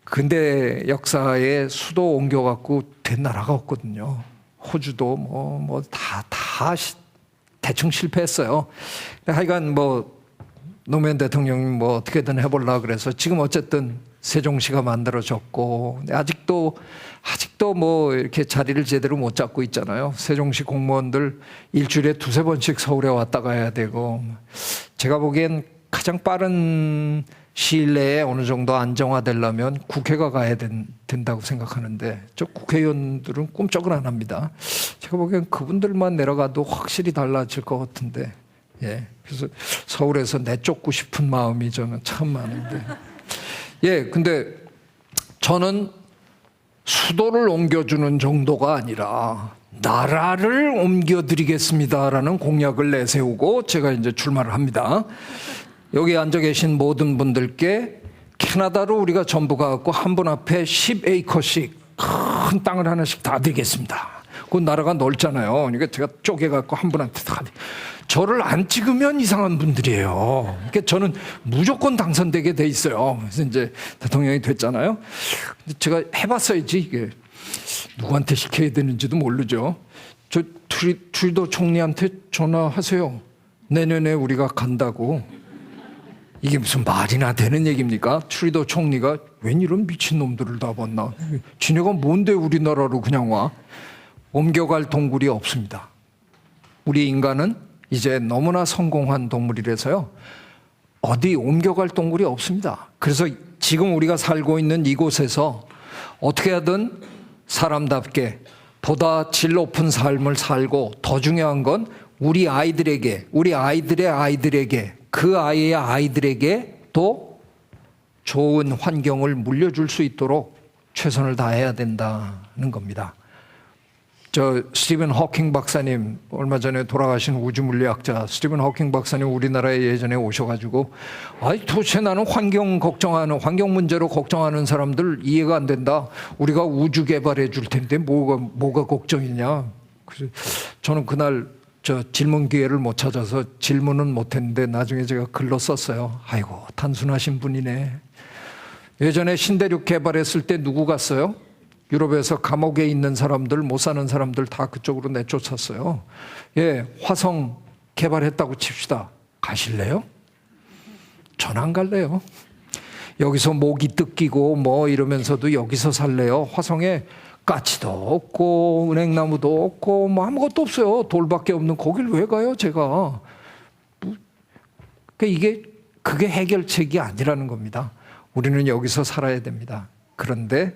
근대 역사에 수도 옮겨갖고 된 나라가 없거든요. 호주도 다 대충 실패했어요. 하여간 노무현 대통령이 어떻게든 해보려고 그래서 지금 어쨌든 세종시가 만들어졌고 아직도 이렇게 자리를 제대로 못 잡고 있잖아요. 세종시 공무원들 일주일에 2-3번씩 서울에 왔다 가야 되고 제가 보기엔 가장 빠른 시일 내에 어느 정도 안정화되려면 국회가 가야 된다고 생각하는데 저 국회의원들은 꿈쩍은 안 합니다. 제가 보기엔 그분들만 내려가도 확실히 달라질 것 같은데 그래서 서울에서 내쫓고 싶은 마음이 저는 참 많은데 근데 저는 수도를 옮겨주는 정도가 아니라 나라를 옮겨드리겠습니다라는 공약을 내세우고 제가 이제 출마를 합니다. 여기 앉아 계신 모든 분들께 캐나다로 우리가 전부 가갖고 한 분 앞에 10에이커씩 큰 땅을 하나씩 다 드리겠습니다. 그 나라가 넓잖아요. 그러니까 제가 쪼개갖고 한 분한테 다 저를 안 찍으면 이상한 분들이에요. 그러니까 저는 무조건 당선되게 돼 있어요. 그래서 이제 대통령이 됐잖아요. 제가 해봤어야지 이게 누구한테 시켜야 되는지도 모르죠. 저 트루도 총리한테 전화하세요. 내년에 우리가 간다고. 이게 무슨 말이나 되는 얘기입니까? 트루도 총리가 웬 이런 미친놈들을 다 봤나. 지네가 뭔데 우리나라로 그냥 와. 옮겨갈 동굴이 없습니다. 우리 인간은 이제 너무나 성공한 동물이라서요. 어디 옮겨갈 동굴이 없습니다. 그래서 지금 우리가 살고 있는 이곳에서 어떻게 하든 사람답게 보다 질 높은 삶을 살고 더 중요한 건 우리 아이들에게, 우리 아이들의 아이들에게, 그 아이의 아이들에게 또 좋은 환경을 물려줄 수 있도록 최선을 다해야 된다는 겁니다. 스티븐 호킹 박사님, 얼마 전에 돌아가신 우주물리학자 스티븐 호킹 박사님 우리나라에 예전에 오셔가지고 도대체 나는 환경 문제로 걱정하는 사람들 이해가 안 된다. 우리가 우주 개발해 줄 텐데 뭐가 걱정이냐. 그래서 저는 그날 질문 기회를 못 찾아서 질문은 못 했는데 나중에 제가 글로 썼어요. 아이고 단순하신 분이네. 예전에 신대륙 개발했을 때 누구 갔어요? 유럽에서 감옥에 있는 사람들, 못 사는 사람들 다 그쪽으로 내쫓았어요. 화성 개발했다고 칩시다. 가실래요? 전 안 갈래요. 여기서 모기 뜯기고 이러면서도 여기서 살래요. 화성에 까치도 없고 은행나무도 없고 아무것도 없어요. 돌밖에 없는 거길 왜 가요, 제가. 그게 해결책이 아니라는 겁니다. 우리는 여기서 살아야 됩니다. 그런데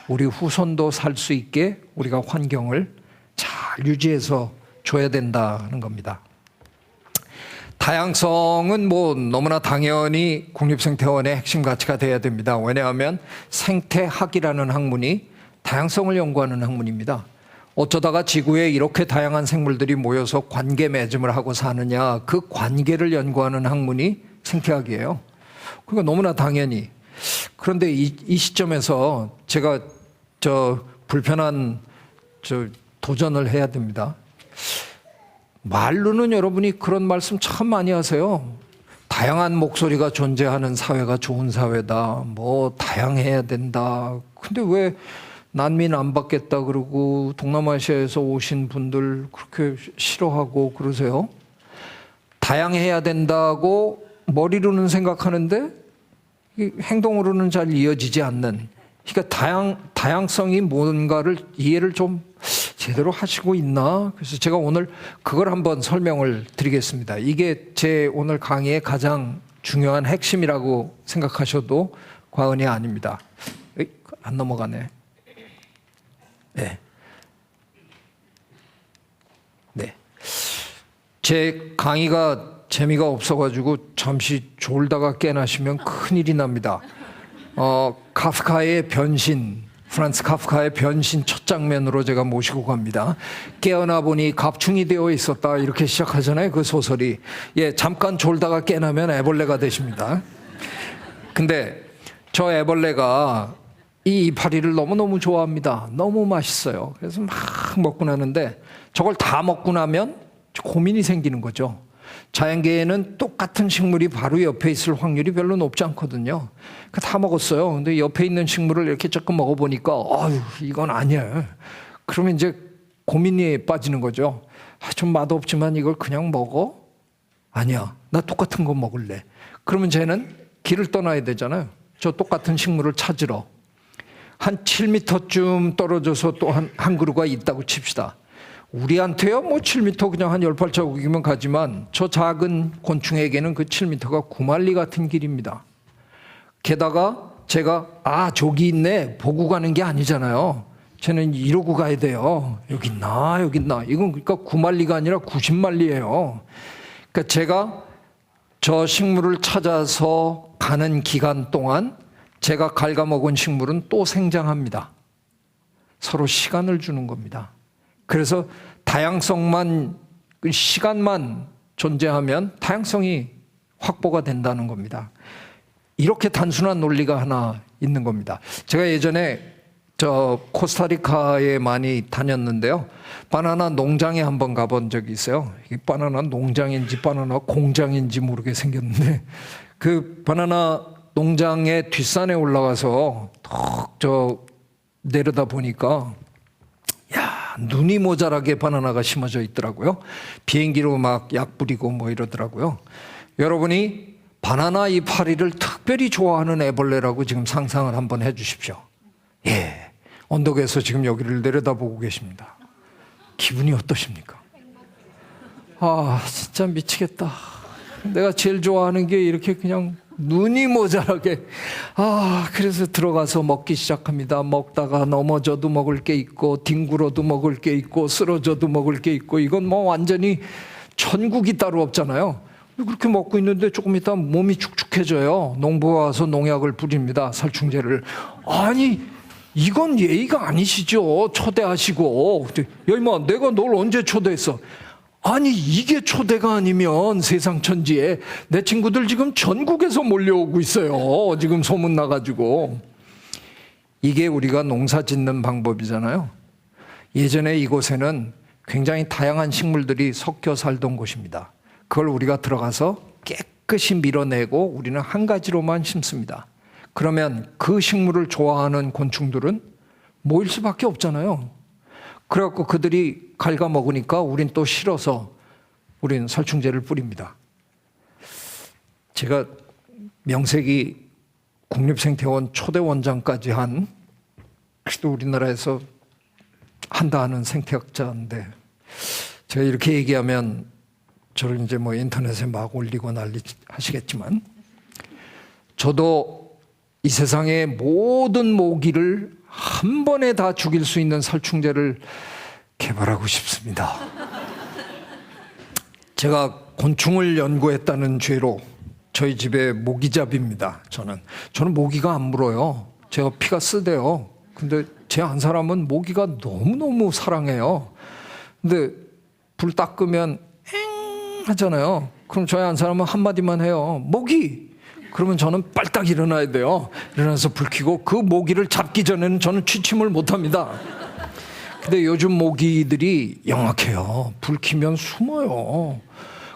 우리 후손도 살 수 있게 우리가 환경을 잘 유지해서 줘야 된다는 겁니다. 다양성은 너무나 당연히 국립생태원의 핵심 가치가 돼야 됩니다. 왜냐하면 생태학이라는 학문이 다양성을 연구하는 학문입니다. 어쩌다가 지구에 이렇게 다양한 생물들이 모여서 관계 맺음을 하고 사느냐, 그 관계를 연구하는 학문이 생태학이에요. 그러니까 너무나 당연히. 그런데 이 시점에서 제가 불편한 도전을 해야 됩니다. 말로는 여러분이 그런 말씀 참 많이 하세요. 다양한 목소리가 존재하는 사회가 좋은 사회다. 뭐 다양해야 된다. 근데 왜 난민 안 받겠다 그러고 동남아시아에서 오신 분들 그렇게 싫어하고 그러세요? 다양해야 된다고 머리로는 생각하는데 행동으로는 잘 이어지지 않는. 그러니까 다양성이 뭔가를 이해를 좀 제대로 하시고 있나? 그래서 제가 오늘 그걸 한번 설명을 드리겠습니다. 이게 제 오늘 강의의 가장 중요한 핵심이라고 생각하셔도 과언이 아닙니다. 안 넘어가네. 네. 네. 제 강의가 재미가 없어가지고 잠시 졸다가 깨나시면 큰일이 납니다. 카프카의 변신, 프란츠 카프카의 변신 첫 장면으로 제가 모시고 갑니다. 깨어나 보니 갑충이 되어 있었다. 이렇게 시작하잖아요. 그 소설이. 예, 잠깐 졸다가 깨나면 애벌레가 되십니다. 근데 저 애벌레가 이 이파리를 너무너무 좋아합니다. 너무 맛있어요. 그래서 막 먹고 나는데 저걸 다 먹고 나면 고민이 생기는 거죠. 자연계에는 똑같은 식물이 바로 옆에 있을 확률이 별로 높지 않거든요. 다 먹었어요. 근데 옆에 있는 식물을 이렇게 조금 먹어보니까 아유 이건 아니야. 그러면 이제 고민이 빠지는 거죠. 좀 맛없지만 이걸 그냥 먹어? 아니야. 나 똑같은 거 먹을래. 그러면 쟤는 길을 떠나야 되잖아요. 저 똑같은 식물을 찾으러. 한 7m쯤 떨어져서 또 한 그루가 있다고 칩시다. 우리한테요 뭐 7m 그냥 한 18자국이면 가지만 저 작은 곤충에게는 그 7m가 구만리 같은 길입니다. 게다가 제가 저기 있네 보고 가는 게 아니잖아요. 쟤는 이러고 가야 돼요. 여기 있나 여기 있나. 이건 그러니까 9만리가 아니라 90만리예요. 그러니까 제가 저 식물을 찾아서 가는 기간 동안 제가 갉아먹은 식물은 또 생장합니다. 서로 시간을 주는 겁니다. 그래서 다양성만, 시간만 존재하면 다양성이 확보가 된다는 겁니다. 이렇게 단순한 논리가 하나 있는 겁니다. 제가 예전에 코스타리카에 많이 다녔는데요. 바나나 농장에 한번 가본 적이 있어요. 이게 바나나 농장인지 바나나 공장인지 모르게 생겼는데 그 바나나 농장의 뒷산에 올라가서 턱 내려다 보니까 눈이 모자라게 바나나가 심어져 있더라고요. 비행기로 막 약 뿌리고 뭐 이러더라고요. 여러분이 바나나 이파리를 특별히 좋아하는 애벌레라고 지금 상상을 한번 해 주십시오. 예. 언덕에서 지금 여기를 내려다보고 계십니다. 기분이 어떠십니까? 진짜 미치겠다. 내가 제일 좋아하는 게 이렇게 그냥 눈이 모자라게 그래서 들어가서 먹기 시작합니다. 먹다가 넘어져도 먹을 게 있고 뒹굴어도 먹을 게 있고 쓰러져도 먹을 게 있고 이건 뭐 완전히 천국이 따로 없잖아요. 그렇게 먹고 있는데 조금 있다 몸이 축축해져요. 농부가 와서 농약을 뿌립니다. 살충제를. 아니 이건 예의가 아니시죠. 초대하시고 야 임마 내가 널 언제 초대했어. 아니 이게 초대가 아니면 세상 천지에 내 친구들 지금 전국에서 몰려오고 있어요. 지금 소문 나가지고. 이게 우리가 농사 짓는 방법이잖아요. 예전에 이곳에는 굉장히 다양한 식물들이 섞여 살던 곳입니다. 그걸 우리가 들어가서 깨끗이 밀어내고 우리는 한 가지로만 심습니다. 그러면 그 식물을 좋아하는 곤충들은 모일 수밖에 없잖아요. 그래갖고 그들이 갉아먹으니까 우린 또 싫어서 우린 살충제를 뿌립니다. 제가 명색이 국립생태원 초대 원장까지 그래도 우리나라에서 한다 하는 생태학자인데 제가 이렇게 얘기하면 저를 이제 뭐 인터넷에 막 올리고 난리 하시겠지만 저도 이 세상의 모든 모기를 한 번에 다 죽일 수 있는 살충제를 개발하고 싶습니다. 제가 곤충을 연구했다는 죄로 저희 집에 모기잡입니다. 저는 모기가 안 물어요. 제가 피가 쓰대요. 근데 제 한 사람은 모기가 너무너무 사랑해요. 근데 불 딱 끄면 엥 하잖아요. 그럼 저희 한 사람은 한마디만 해요. 모기! 그러면 저는 빨딱 일어나야 돼요. 일어나서 불 켜고 그 모기를 잡기 전에는 저는 취침을 못 합니다. 근데 요즘 모기들이 영악해요. 불 켜면 숨어요.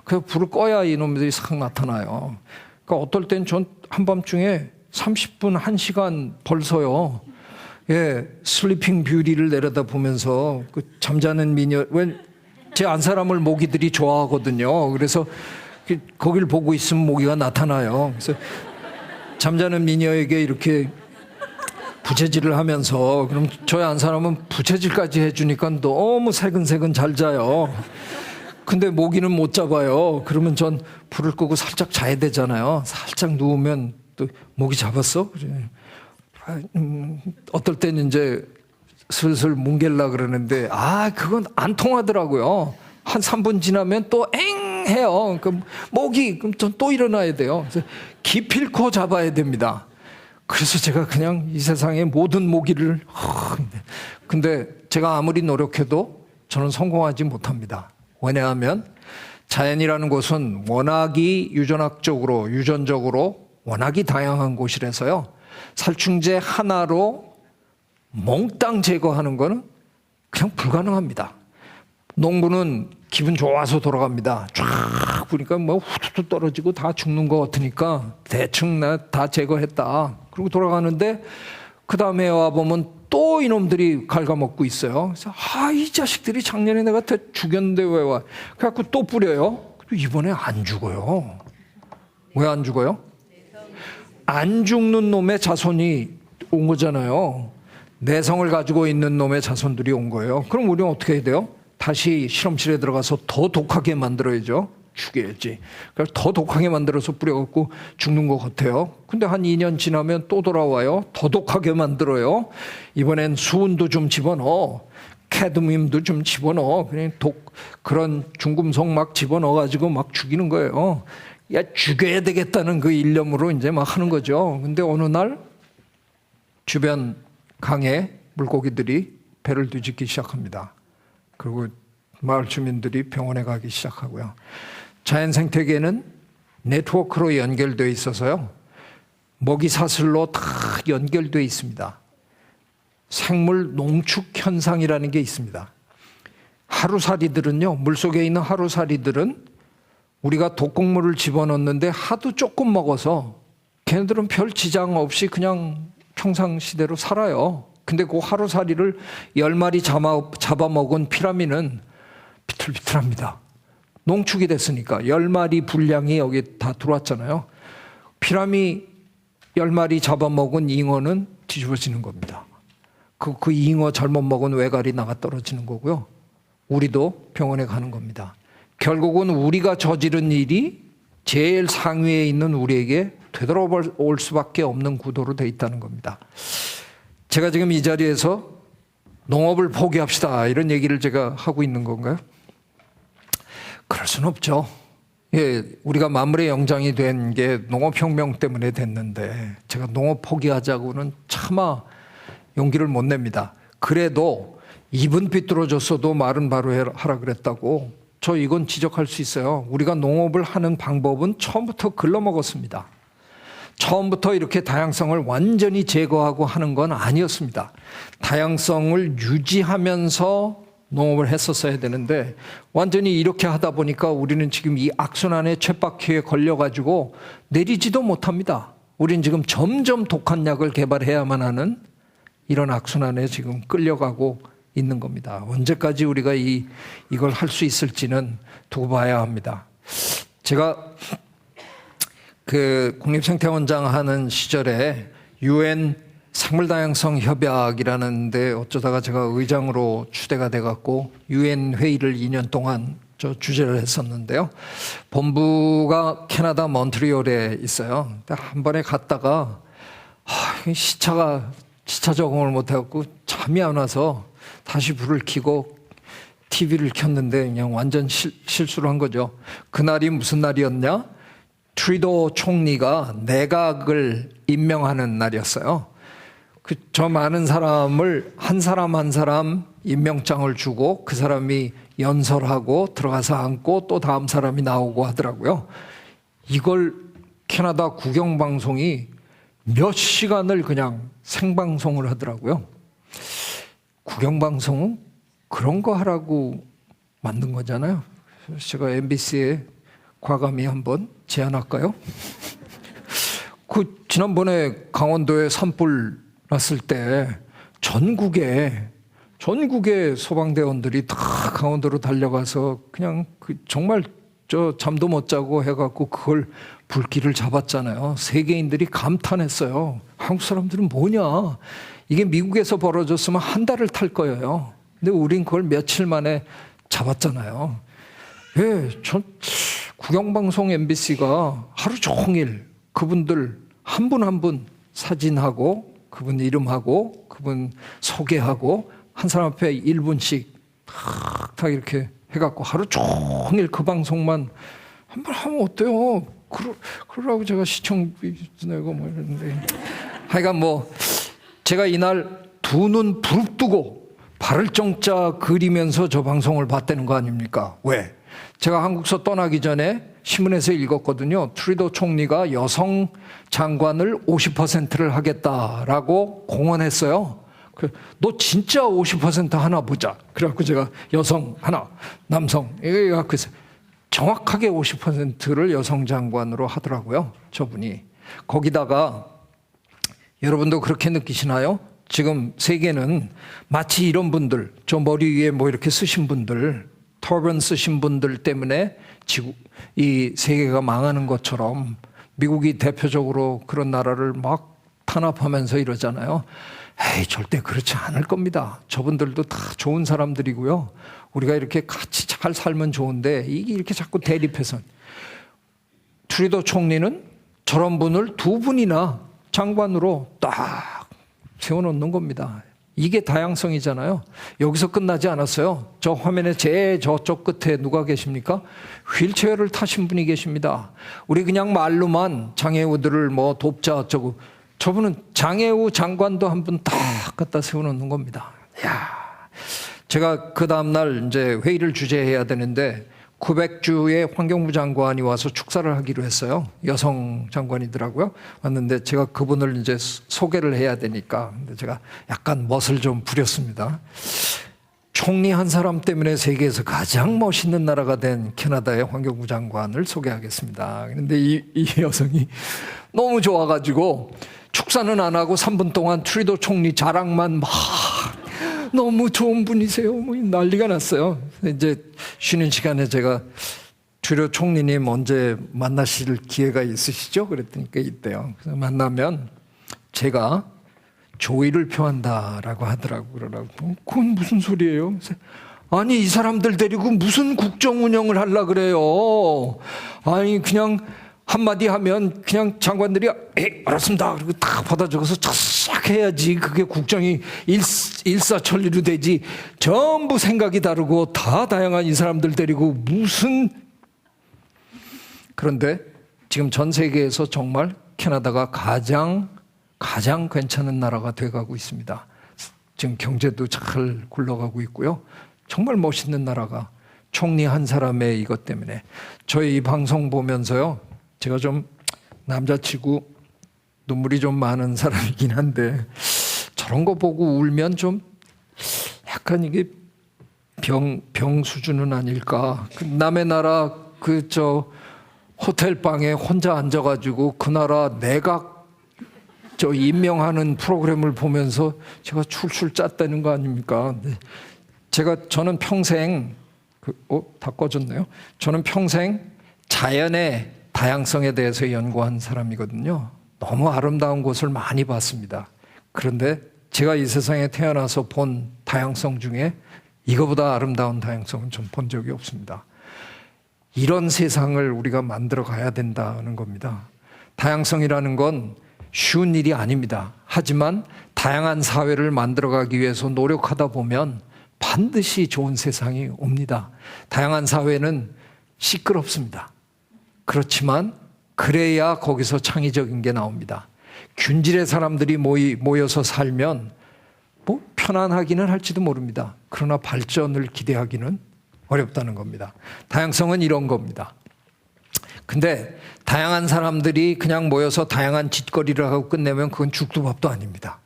그래서 불을 꺼야 이놈들이 싹 나타나요. 그러니까 어떨 땐 전 한밤중에 30분, 1시간 벌써요. 예, 슬리핑 뷰티를 내려다 보면서 그 잠자는 미녀, 제 안 사람을 모기들이 좋아하거든요. 그래서 거길 보고 있으면 모기가 나타나요. 그래서 잠자는 미녀에게 이렇게 부채질을 하면서, 그럼 저희 안 사람은 부채질까지 해주니까 너무 새근새근 잘 자요. 근데 모기는 못 잡아요. 그러면 전 불을 끄고 살짝 자야 되잖아요. 살짝 누우면 또 모기 잡았어? 그래. 어떨 때는 이제 슬슬 뭉갤라 그러는데 그건 안 통하더라고요. 한 3분 지나면 또 엥 해요. 그럼 모기, 그럼 전 또 일어나야 돼요. 그래서 기필코 잡아야 됩니다. 그래서 제가 그냥 이 세상의 모든 모기를 근데 제가 아무리 노력해도 저는 성공하지 못합니다. 왜냐하면 자연이라는 곳은 워낙이 유전적으로 워낙이 다양한 곳이라서요. 살충제 하나로 몽땅 제거하는 거는 그냥 불가능합니다. 농부는 기분 좋아서 돌아갑니다. 쫙 보니까 뭐 후두둑 떨어지고 다 죽는 것 같으니까 대충 나 다 제거했다. 그리고 돌아가는데 그 다음에 와보면 또 이놈들이 갉아먹고 있어요. 그래서 이 자식들이 작년에 내가 다 죽였는데 왜 와? 그래갖고 또 뿌려요. 이번에 안 죽어요. 왜 안 죽어요? 안 죽는 놈의 자손이 온 거잖아요. 내성을 가지고 있는 놈의 자손들이 온 거예요. 그럼 우리는 어떻게 해야 돼요? 다시 실험실에 들어가서 더 독하게 만들어야죠. 죽여야지. 그래서 더 독하게 만들어서 뿌려갖고 죽는 것 같아요. 근데 한 2년 지나면 또 돌아와요. 더 독하게 만들어요. 이번엔 수은도 좀 집어넣어. 캐드뮴도 좀 집어넣어. 그냥 그런 중금속 막 집어넣어가지고 막 죽이는 거예요. 죽여야 되겠다는 그 일념으로 이제 막 하는 거죠. 근데 어느 날 주변 강에 물고기들이 배를 뒤집기 시작합니다. 그리고 마을 주민들이 병원에 가기 시작하고요. 자연 생태계는 네트워크로 연결되어 있어서요. 먹이 사슬로 다 연결되어 있습니다. 생물 농축 현상이라는 게 있습니다. 하루살이들은요, 물속에 있는 하루살이들은 우리가 독극물을 집어넣는데 하도 조금 먹어서 걔네들은 별 지장 없이 그냥 평상시대로 살아요. 근데 그 하루살이를 10마리 잡아먹은 피라미는 비틀비틀합니다. 농축이 됐으니까 10마리 분량이 여기 다 들어왔잖아요. 피라미 10마리 잡아먹은 잉어는 뒤집어지는 겁니다. 그 잉어 잘못 먹은 외갈이 나가 떨어지는 거고요. 우리도 병원에 가는 겁니다. 결국은 우리가 저지른 일이 제일 상위에 있는 우리에게 되돌아올 수밖에 없는 구도로 되어 있다는 겁니다. 제가 지금 이 자리에서 농업을 포기합시다 이런 얘기를 제가 하고 있는 건가요? 그럴 수는 없죠. 예, 우리가 만물의 영장이 된 게 농업혁명 때문에 됐는데 제가 농업 포기하자고는 차마 용기를 못 냅니다. 그래도 입은 삐뚤어졌어도 말은 바로 하라 그랬다고 저 이건 지적할 수 있어요. 우리가 농업을 하는 방법은 처음부터 글러먹었습니다. 처음부터 이렇게 다양성을 완전히 제거하고 하는 건 아니었습니다. 다양성을 유지하면서 농업을 했었어야 되는데 완전히 이렇게 하다 보니까 우리는 지금 이 악순환의 쳇바퀴에 걸려가지고 내리지도 못합니다. 우리는 지금 점점 독한 약을 개발해야만 하는 이런 악순환에 지금 끌려가고 있는 겁니다. 언제까지 우리가 이걸 할 수 있을지는 두고 봐야 합니다. 제가 그 국립생태원장 하는 시절에 UN 생물다양성 협약이라는 데 어쩌다가 제가 의장으로 추대가 돼갖고 UN 회의를 2년 동안 저 주재를 했었는데요. 본부가 캐나다 몬트리올에 있어요. 한 번에 갔다가 시차 적응을 못해갖고 잠이 안 와서 다시 불을 켜고 TV를 켰는데 그냥 완전 실수를 한 거죠. 그날이 무슨 날이었냐? 트루도 총리가 내각을 임명하는 날이었어요. 저 많은 사람을 한 사람 한 사람 임명장을 주고 그 사람이 연설하고 들어가서 앉고 또 다음 사람이 나오고 하더라고요. 이걸 캐나다 국영방송이 몇 시간을 그냥 생방송을 하더라고요. 국영방송은 그런 거 하라고 만든 거잖아요. 제가 MBC에 과감히 한번 제안할까요? 지난번에 강원도에 산불 났을 때 전국에 소방대원들이 다 강원도로 달려가서 그냥 정말 잠도 못 자고 해갖고 그걸 불길을 잡았잖아요. 세계인들이 감탄했어요. 한국 사람들은 뭐냐? 이게 미국에서 벌어졌으면 한 달을 탈 거예요. 근데 우린 그걸 며칠 만에 잡았잖아요. 예, 국영방송 MBC가 하루 종일 그분들 한 분 한 분 사진하고 그분 이름하고 그분 소개하고 한 사람 앞에 1분씩 다 이렇게 해갖고 하루 종일 그 방송만 한 번 하면 어때요? 그러라고 제가 시청비 내고 뭐 이랬는데 하여간 제가 이날 두 눈 부릅뜨고 발을 정자 그리면서 저 방송을 봤다는 거 아닙니까? 왜? 제가 한국서 떠나기 전에 신문에서 읽었거든요. 트루도 총리가 여성 장관을 50%를 하겠다라고 공언했어요. 너 진짜 50% 하나 보자. 그래갖고 제가 여성 하나, 남성 이거 갖고 있어요. 정확하게 50%를 여성 장관으로 하더라고요. 저분이. 거기다가 여러분도 그렇게 느끼시나요? 지금 세계는 마치 이런 분들, 저 머리 위에 이렇게 쓰신 분들, 터번 쓰신 분들 때문에 이 세계가 망하는 것처럼 미국이 대표적으로 그런 나라를 막 탄압하면서 이러잖아요. 에이, 절대 그렇지 않을 겁니다. 저분들도 다 좋은 사람들이고요. 우리가 이렇게 같이 잘 살면 좋은데 이게 이렇게 자꾸 대립해서. 트루도 총리는 저런 분을 두 분이나 장관으로 딱 세워놓는 겁니다. 이게 다양성이잖아요. 여기서 끝나지 않았어요. 저 화면에 제 저쪽 끝에 누가 계십니까? 휠체어를 타신 분이 계십니다. 우리 그냥 말로만 장애우들을 돕자 어쩌고. 저분은 장애우 장관도 한 분 딱 갖다 세워놓는 겁니다. 야, 제가 그 다음날 이제 회의를 주재해야 되는데 쿠벡주의 환경부 장관이 와서 축사를 하기로 했어요. 여성 장관이더라고요. 왔는데 제가 그분을 이제 소개를 해야 되니까 근데 제가 약간 멋을 좀 부렸습니다. 총리 한 사람 때문에 세계에서 가장 멋있는 나라가 된 캐나다의 환경부 장관을 소개하겠습니다. 그런데 이 여성이 너무 좋아가지고 축사는 안 하고 3분 동안 트루도 총리 자랑만 막 너무 좋은 분이세요. 난리가 났어요. 이제 쉬는 시간에 제가 트루도 총리님 언제 만나실 기회가 있으시죠? 그랬더니 있대요. 그래서 만나면 제가 조의를 표한다라고 하더라고요. 그러라고. 그건 무슨 소리예요? 아니 이 사람들 데리고 무슨 국정 운영을 하려 그래요? 아니 그냥 한마디 하면 그냥 장관들이 알았습니다. 그리고 딱 받아 적어서 착 해야지. 그게 국정이 일사천리로 되지. 전부 생각이 다르고 다 다양한 이 사람들 데리고 무슨. 그런데 지금 전 세계에서 정말 캐나다가 가장 괜찮은 나라가 돼가고 있습니다. 지금 경제도 잘 굴러가고 있고요. 정말 멋있는 나라가 총리 한 사람의 이것 때문에. 저희 이 방송 보면서요. 제가 좀 남자치고 눈물이 좀 많은 사람이긴 한데 저런 거 보고 울면 좀 약간 이게 병 수준은 아닐까. 남의 나라 호텔 방에 혼자 앉아가지고 그 나라 내각 임명하는 프로그램을 보면서 제가 출출 짰다는 거 아닙니까? 저는 평생 다 꺼졌네요. 저는 평생 자연의 다양성에 대해서 연구한 사람이거든요. 너무 아름다운 곳을 많이 봤습니다. 그런데 제가 이 세상에 태어나서 본 다양성 중에 이거보다 아름다운 다양성은 좀 본 적이 없습니다. 이런 세상을 우리가 만들어 가야 된다는 겁니다. 다양성이라는 건 쉬운 일이 아닙니다. 하지만 다양한 사회를 만들어가기 위해서 노력하다 보면 반드시 좋은 세상이 옵니다. 다양한 사회는 시끄럽습니다. 그렇지만 그래야 거기서 창의적인 게 나옵니다. 균질의 사람들이 모여서 살면 뭐 편안하기는 할지도 모릅니다. 그러나 발전을 기대하기는 어렵다는 겁니다. 다양성은 이런 겁니다. 근데 다양한 사람들이 그냥 모여서 다양한 짓거리를 하고 끝내면 그건 죽도 밥도 아닙니다.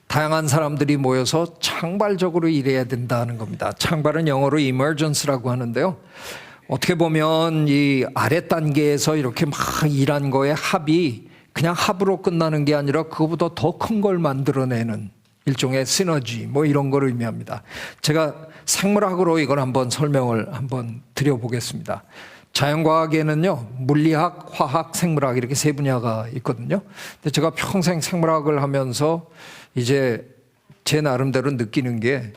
다양한 사람들이 모여서 창발적으로 일해야 된다는 겁니다. 창발은 영어로 emergence라고 하는데요. 어떻게 보면 이 아래 단계에서 이렇게 막 일한 거에 합이 그냥 합으로 끝나는 게 아니라 그거보다 더 큰 걸 만들어내는 일종의 시너지 뭐 이런 걸 의미합니다. 제가 생물학으로 이걸 한번 설명을 한번 드려보겠습니다. 자연과학에는요, 물리학, 화학, 생물학 이렇게 세 분야가 있거든요. 근데 제가 평생 생물학을 하면서 이제 제 나름대로 느끼는 게,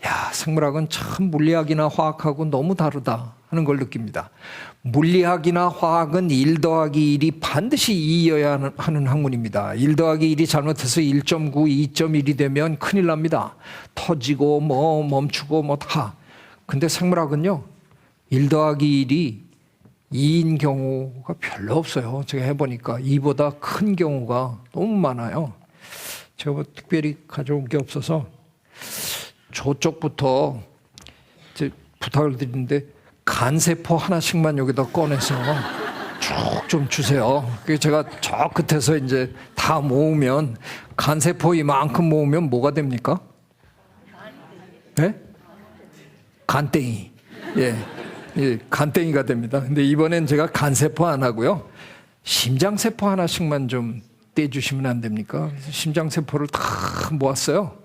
야, 생물학은 참 물리학이나 화학하고 너무 다르다 하는 걸 느낍니다. 물리학이나 화학은 1 더하기 1이 반드시 2여야 하는 학문입니다. 1 더하기 1이 잘못해서 1.9, 2.1이 되면 큰일 납니다. 터지고 뭐 멈추고 뭐 다. 근데 생물학은요, 1 더하기 1이 2인 경우가 별로 없어요. 제가 해보니까 2보다 큰 경우가 너무 많아요. 제가 뭐 특별히 가져온 게 없어서 저쪽부터 부탁을 드리는데 간세포 하나씩만 여기다 꺼내서 쭉 좀 주세요. 제가 저 끝에서 이제 다 모으면 간세포 이만큼 모으면 뭐가 됩니까? 네? 간땡이. 예. 예, 간땡이가 됩니다. 근데 이번엔 제가 간세포 안 하고요. 심장세포 하나씩만 좀 떼주시면 안 됩니까? 심장세포를 다 모았어요.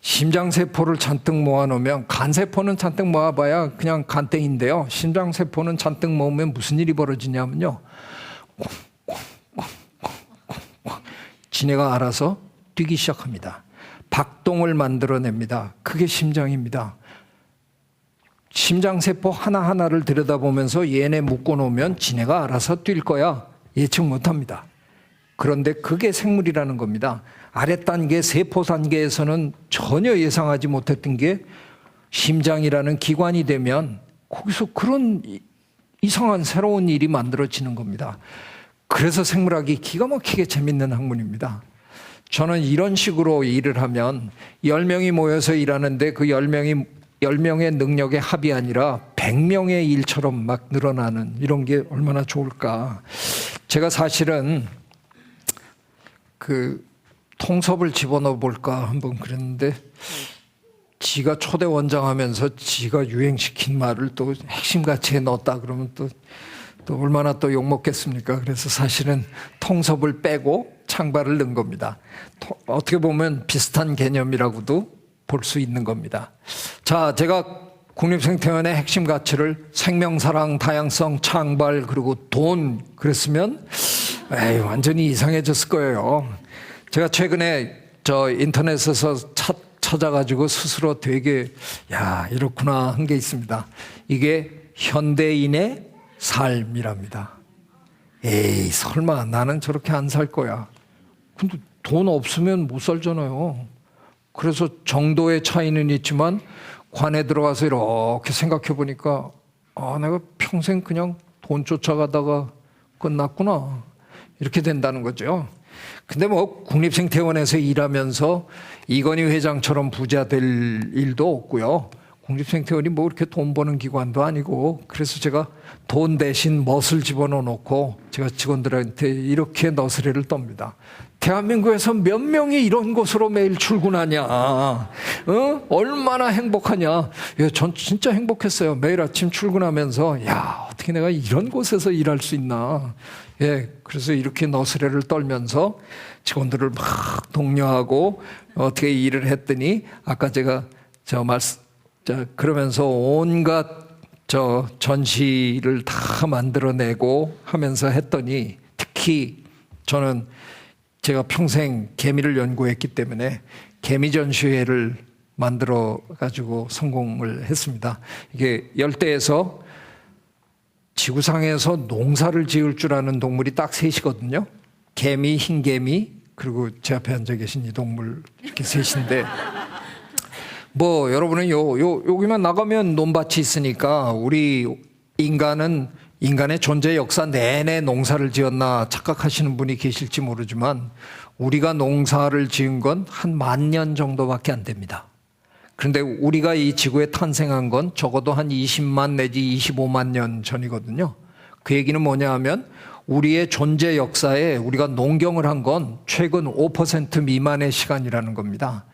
심장세포를 잔뜩 모아놓으면 간세포는 잔뜩 모아봐야 그냥 간땡인데요. 심장세포는 잔뜩 모으면 무슨 일이 벌어지냐면요. 지네가 알아서 뛰기 시작합니다. 박동을 만들어냅니다. 그게 심장입니다. 심장세포 하나하나를 들여다보면서 얘네 묶어놓으면 지네가 알아서 뛸 거야. 예측 못합니다. 그런데 그게 생물이라는 겁니다. 아랫단계 세포 단계에서는 전혀 예상하지 못했던 게 심장이라는 기관이 되면 거기서 그런 이상한 새로운 일이 만들어지는 겁니다. 그래서 생물학이 기가 막히게 재밌는 학문입니다. 저는 이런 식으로 일을 하면 10명이 모여서 일하는데 그 10명의 능력의 합이 아니라 100명의 일처럼 막 늘어나는 이런 게 얼마나 좋을까. 제가 사실은 그 통섭을 집어넣어 볼까 한번 그랬는데 지가 초대 원장 하면서 지가 유행시킨 말을 또 핵심같이 넣었다 그러면 또 얼마나 또 욕먹겠습니까? 그래서 사실은 통섭을 빼고 창발을 넣은 겁니다. 어떻게 보면 비슷한 개념이라고도 볼 수 있는 겁니다. 자, 제가 국립생태원의 핵심 가치를 생명, 사랑, 다양성, 창발 그리고 돈 그랬으면 에이, 완전히 이상해졌을 거예요. 제가 최근에 저 인터넷에서 찾아가지고 스스로 되게 야 이렇구나 한 게 있습니다. 이게 현대인의 삶이랍니다. 에이 설마 나는 저렇게 안 살 거야. 근데 돈 없으면 못 살잖아요. 그래서 정도의 차이는 있지만 관에 들어가서 이렇게 생각해 보니까 아 내가 평생 그냥 돈 쫓아가다가 끝났구나. 이렇게 된다는 거죠. 근데 뭐 국립생태원에서 일하면서 이건희 회장처럼 부자 될 일도 없고요. 국립생태원이 뭐 이렇게 돈 버는 기관도 아니고 그래서 제가 돈 대신 멋을 집어넣어 놓고 제가 직원들한테 이렇게 너스레를 떱니다. 대한민국에서 몇 명이 이런 곳으로 매일 출근하냐? 얼마나 행복하냐? 예, 전 진짜 행복했어요. 매일 아침 출근하면서 야 어떻게 내가 이런 곳에서 일할 수 있나? 예, 그래서 이렇게 너스레를 떨면서 직원들을 막 독려하고 어떻게 일을 했더니 아까 제가 그러면서 온갖 전시를 다 만들어내고 하면서 했더니 특히 저는 제가 평생 개미를 연구했기 때문에 개미 전시회를 만들어 가지고 성공을 했습니다. 이게 열대에서 지구상에서 농사를 지을 줄 아는 동물이 딱 셋이거든요. 개미, 흰개미, 그리고 제 앞에 앉아 계신 이 동물 이렇게 셋인데 뭐 여러분은 여기만 나가면 논밭이 있으니까 우리 인간의 존재 역사 내내 농사를 지었나 착각하시는 분이 계실지 모르지만 우리가 농사를 지은 건 한 10,000년 정도밖에 안 됩니다. 그런데 우리가 이 지구에 탄생한 건 적어도 한 20만 내지 25만 년 전이거든요. 그 얘기는 뭐냐 하면 우리의 존재 역사에 우리가 농경을 한 건 최근 5% 미만의 시간이라는 겁니다.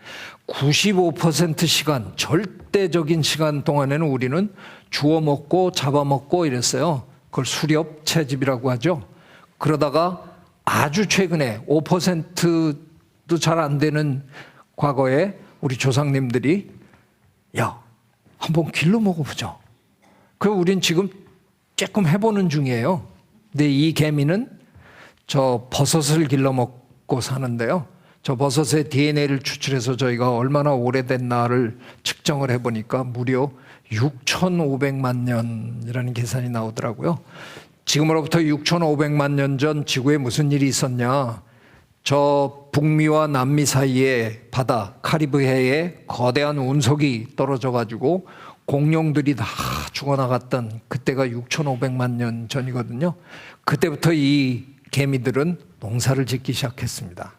95% 시간, 절대적인 시간 동안에는 우리는 주워 먹고 잡아먹고 이랬어요. 그걸 수렵 채집이라고 하죠. 그러다가 아주 최근에 5%도 잘 안 되는 과거에 우리 조상님들이 야, 한번 길러 먹어보자. 그래서 우린 지금 조금 해보는 중이에요. 근데 이 개미는 저 버섯을 길러 먹고 사는데요. 저 버섯의 DNA를 추출해서 저희가 얼마나 오래됐나를 측정을 해보니까 무려 6,500만 년이라는 계산이 나오더라고요. 지금으로부터 6,500만 년 전 지구에 무슨 일이 있었냐. 저 북미와 남미 사이에 바다 카리브해에 거대한 운석이 떨어져 가지고 공룡들이 다 죽어나갔던 그때가 6,500만 년 전이거든요. 그때부터 이 개미들은 농사를 짓기 시작했습니다.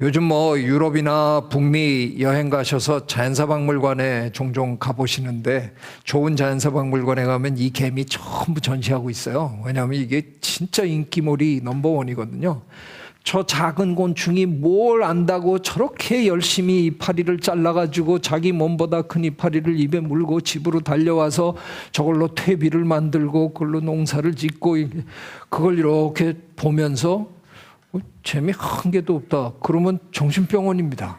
요즘 뭐 유럽이나 북미 여행 가셔서 자연사박물관에 종종 가보시는데 좋은 자연사박물관에 가면 이 개미 전부 전시하고 있어요. 왜냐하면 이게 진짜 인기몰이 넘버원이거든요. 저 작은 곤충이 뭘 안다고 저렇게 열심히 이파리를 잘라가지고 자기 몸보다 큰 이파리를 입에 물고 집으로 달려와서 저걸로 퇴비를 만들고 그걸로 농사를 짓고 그걸 이렇게 보면서 재미 한 개도 없다. 그러면 정신병원입니다.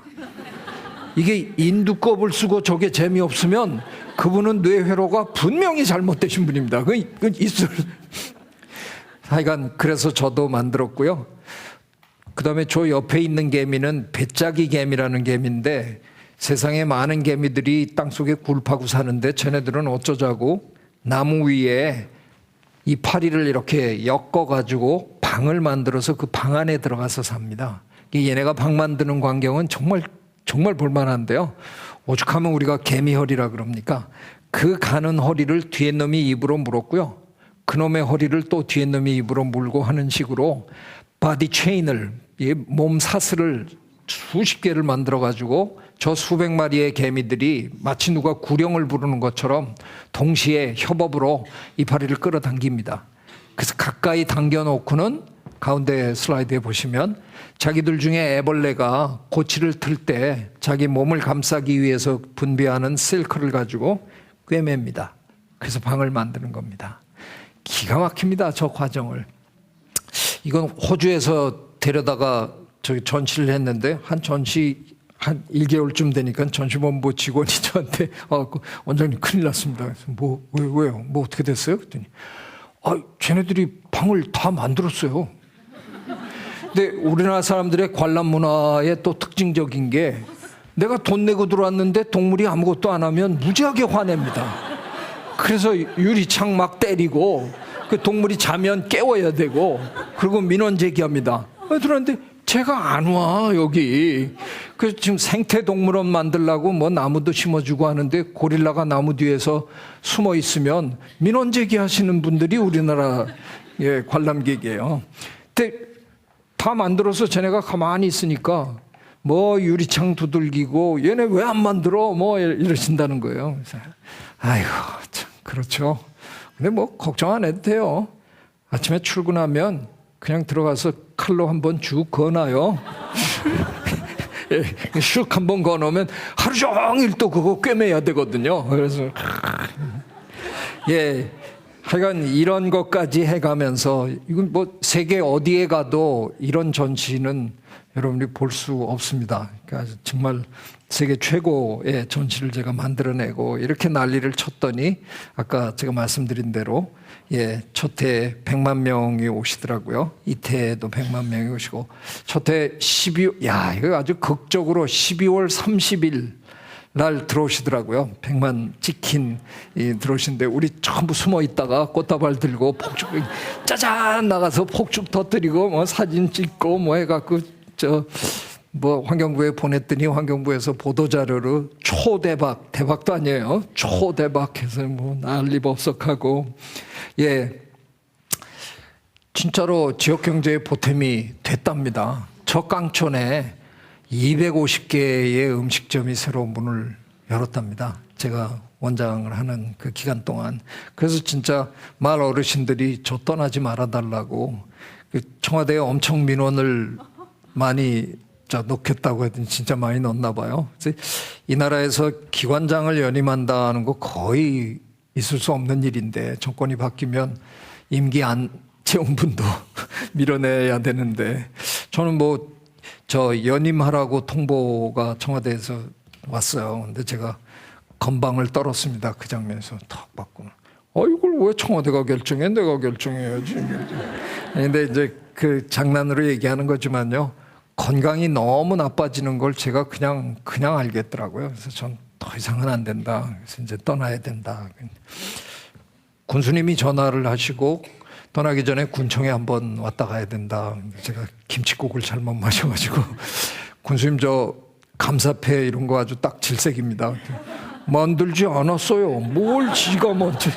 이게 인두껍을 쓰고 저게 재미없으면 그분은 뇌회로가 분명히 잘못되신 분입니다. 그건 있을. 하여간 그래서 저도 만들었고요. 그 다음에 저 옆에 있는 개미는 배짜기 개미라는 개미인데 세상에 많은 개미들이 땅속에 굴 파고 사는데 쟤네들은 어쩌자고 나무 위에 이파리를 이렇게 엮어가지고 방을 만들어서 그 방 안에 들어가서 삽니다. 얘네가 방 만드는 광경은 정말 볼만한데요. 오죽하면 우리가 개미허리라 그럽니까? 그 가는 허리를 뒤에 놈이 입으로 물었고요. 그놈의 허리를 또 뒤에 놈이 입으로 물고 하는 식으로 바디 체인을, 몸 사슬을 수십 개를 만들어가지고 저 수백 마리의 개미들이 마치 누가 구령을 부르는 것처럼 동시에 협업으로 이파리를 끌어당깁니다. 그래서 가까이 당겨놓고는 가운데 슬라이드에 보시면 자기들 중에 애벌레가 고치를 틀 때 자기 몸을 감싸기 위해서 분비하는 실크를 가지고 꿰맵니다. 그래서 방을 만드는 겁니다. 기가 막힙니다. 저 과정을. 이건 호주에서 데려다가 저기 전시를 했는데 한 1개월쯤 되니까 전시본부 직원이 저한테 원장님 큰일 났습니다. 왜요? 뭐 어떻게 됐어요? 그랬더니 쟤네들이 방을 다 만들었어요. 근데 우리나라 사람들의 관람 문화의 또 특징적인 게 내가 돈 내고 들어왔는데 동물이 아무것도 안 하면 무지하게 화냅니다. 그래서 유리창 막 때리고 그 동물이 자면 깨워야 되고 그리고 민원 제기합니다. 들었는데 제가 안 와 여기. 그래서 지금 생태동물원 만들려고 뭐 나무도 심어주고 하는데 고릴라가 나무 뒤에서 숨어 있으면 민원 제기하시는 분들이 우리나라 관람객이에요. 근데 다 만들어서 쟤네가 가만히 있으니까 뭐 유리창 두들기고 얘네 왜 안 만들어 뭐 이러신다는 거예요. 그래서 아이고 참 그렇죠. 근데 뭐 걱정 안 해도 돼요. 아침에 출근하면 그냥 들어가서 칼로 한번 쭉 그어놔요. 슉 한번 그어놓으면 하루 종일 또 그거 꿰매야 되거든요. 그래서 하여간 이런 것까지 해가면서 이건 뭐 세계 어디에 가도 이런 전시는 여러분이 볼 수 없습니다. 그러니까 정말 세계 최고의 전시를 제가 만들어내고 이렇게 난리를 쳤더니 아까 제가 말씀드린 대로 첫 해 100만 명이 오시더라고요. 이태에도 100만 명이 오시고 첫 해 이거 아주 극적으로 12월 30일 날 들어오시더라고요. 100만 찍힌 들어오시는데 우리 전부 숨어 있다가 꽃다발 들고 폭죽 짜잔 나가서 폭죽 터뜨리고 뭐 사진 찍고 뭐 해갖고 환경부에 보냈더니 환경부에서 보도자료로 대박도 아니에요. 초대박해서 뭐 난리법석하고 진짜로 지역경제의 보탬이 됐답니다. 저 깡촌에 250개의 음식점이 새로 문을 열었답니다. 제가 원장을 하는 그 기간 동안. 그래서 진짜 마을 어르신들이 저 떠나지 말아달라고 그 청와대에 엄청 민원을 많이 넣겠다고 했더니 진짜 많이 넣었나 봐요. 그래서 이 나라에서 기관장을 연임한다는 거 거의 있을 수 없는 일인데 정권이 바뀌면 임기 안 채운 분도 밀어내야 되는데 저는 연임하라고 통보가 청와대에서 왔어요. 근데 제가 건방을 떨었습니다. 그 장면에서 탁 받고는. 이걸 왜 청와대가 결정해? 내가 결정해야지. 근데 이제 그 장난으로 얘기하는 거지만요. 건강이 너무 나빠지는 걸 제가 그냥 알겠더라고요. 그래서 전 더 이상은 안 된다. 그래서 이제 떠나야 된다. 군수님이 전화를 하시고 떠나기 전에 군청에 한번 왔다 가야 된다. 제가 김칫국을 잘못 마셔가지고 군수님 저 감사패 이런 거 아주 딱 질색입니다. 만들지 않았어요. 뭘 지가 먼저.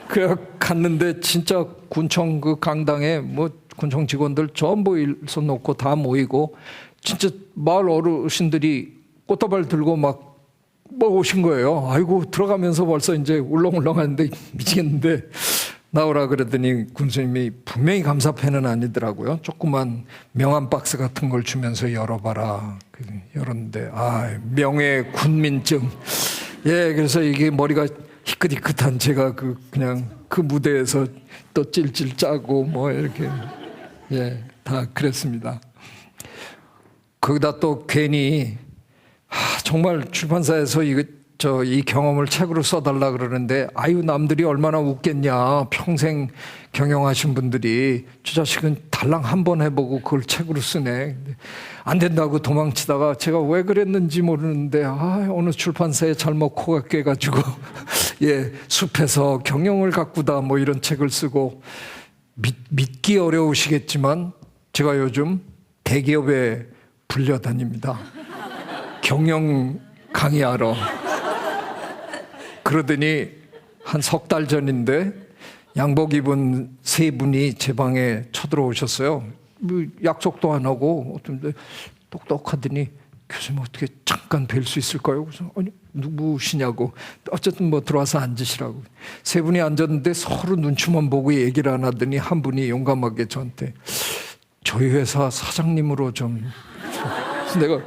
그래 갔는데 진짜 군청 그 강당에 군청 직원들 전부 일손 놓고 다 모이고 진짜 마을 어르신들이 꽃다발 들고 막 오신 거예요. 아이고 들어가면서 벌써 이제 울렁울렁하는데 미치겠는데 나오라 그러더니 군수님이 분명히 감사패는 아니더라고요. 조그만 명함 박스 같은 걸 주면서 열어봐라. 열었는데 명예 군민증. 예, 그래서 이게 머리가 희끗희끗한 제가 그냥 그 무대에서 또 찔찔 짜고 이렇게 다 그랬습니다. 거기다 또 괜히 정말 출판사에서 이 경험을 책으로 써달라 그러는데 남들이 얼마나 웃겠냐. 평생 경영하신 분들이 저 자식은 달랑 한 번 해보고 그걸 책으로 쓰네. 안 된다고 도망치다가 제가 왜 그랬는지 모르는데 어느 출판사에 잘못 코가 깨가지고 숲에서 경영을 가꾸다 이런 책을 쓰고 믿기 어려우시겠지만 제가 요즘 대기업에 불려다닙니다. 경영 강의하러. 그러더니 한 석 달 전인데 양복 입은 세 분이 제 방에 쳐들어오셨어요. 약속도 안 하고 어떤데 똑똑하더니 교수님 어떻게 잠깐 뵐 수 있을까요? 그래서 아니 누구시냐고. 어쨌든 들어와서 앉으시라고. 세 분이 앉았는데 서로 눈치만 보고 얘기를 안 하더니 한 분이 용감하게 저한테 저희 회사 사장님으로 좀. 내가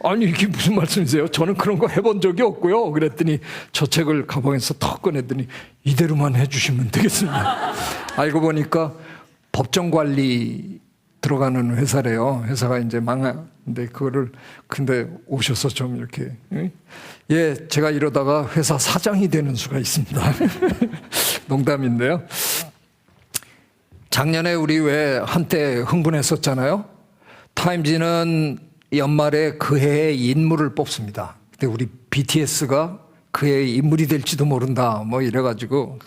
아니 이게 무슨 말씀이세요? 저는 그런 거 해본 적이 없고요. 그랬더니 저 책을 가방에서 턱 꺼내더니 이대로만 해주시면 되겠습니다. 알고 보니까 법정관리 들어가는 회사래요. 회사가 이제 망하는데 근데 오셔서 좀 이렇게 제가 이러다가 회사 사장이 되는 수가 있습니다. 농담인데요. 작년에 우리 왜 한때 흥분했었잖아요. 타임지는 연말에 그 해의 인물을 뽑습니다. 근데 우리 BTS가 그 해의 인물이 될지도 모른다. 이래가지고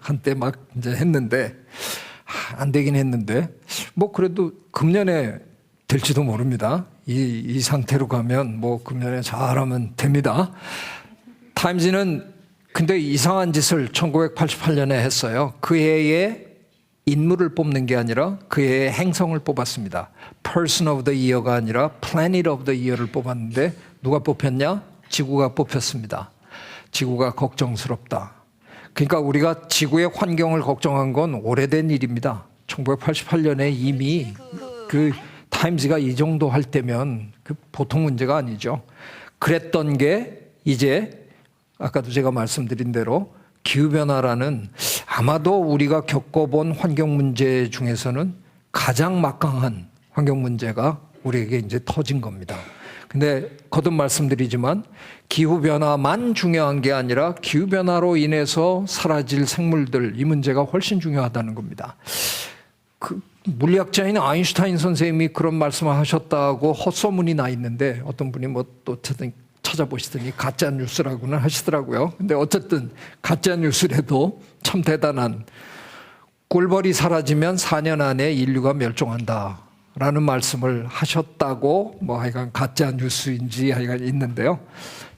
한때 막 이제 했는데 안 되긴 했는데 그래도 금년에 될지도 모릅니다. 이 상태로 가면 금년에 잘하면 됩니다. 타임지는 근데 이상한 짓을 1988년에 했어요. 그 해에 인물을 뽑는 게 아니라 그 해의 행성을 뽑았습니다. Person of the Year가 아니라 Planet of the Year를 뽑았는데 누가 뽑혔냐? 지구가 뽑혔습니다. 지구가 걱정스럽다. 그러니까 우리가 지구의 환경을 걱정한 건 오래된 일입니다. 1988년에 이미 그 타임즈가 이 정도 할 때면 보통 문제가 아니죠. 그랬던 게 이제 아까도 제가 말씀드린 대로 기후변화라는 아마도 우리가 겪어본 환경 문제 중에서는 가장 막강한 환경 문제가 우리에게 이제 터진 겁니다. 근데 거듭 말씀드리지만 기후변화만 중요한 게 아니라 기후변화로 인해서 사라질 생물들, 이 문제가 훨씬 중요하다는 겁니다. 물리학자인 아인슈타인 선생님이 그런 말씀을 하셨다고 헛소문이 나 있는데 어떤 분이 또 찾아보시더니 가짜 뉴스라고는 하시더라고요. 근데 어쨌든 가짜 뉴스라도 참 대단한, 꿀벌이 사라지면 4년 안에 인류가 멸종한다라는 말씀을 하셨다고 하여간 가짜 뉴스인지 하여간 있는데요.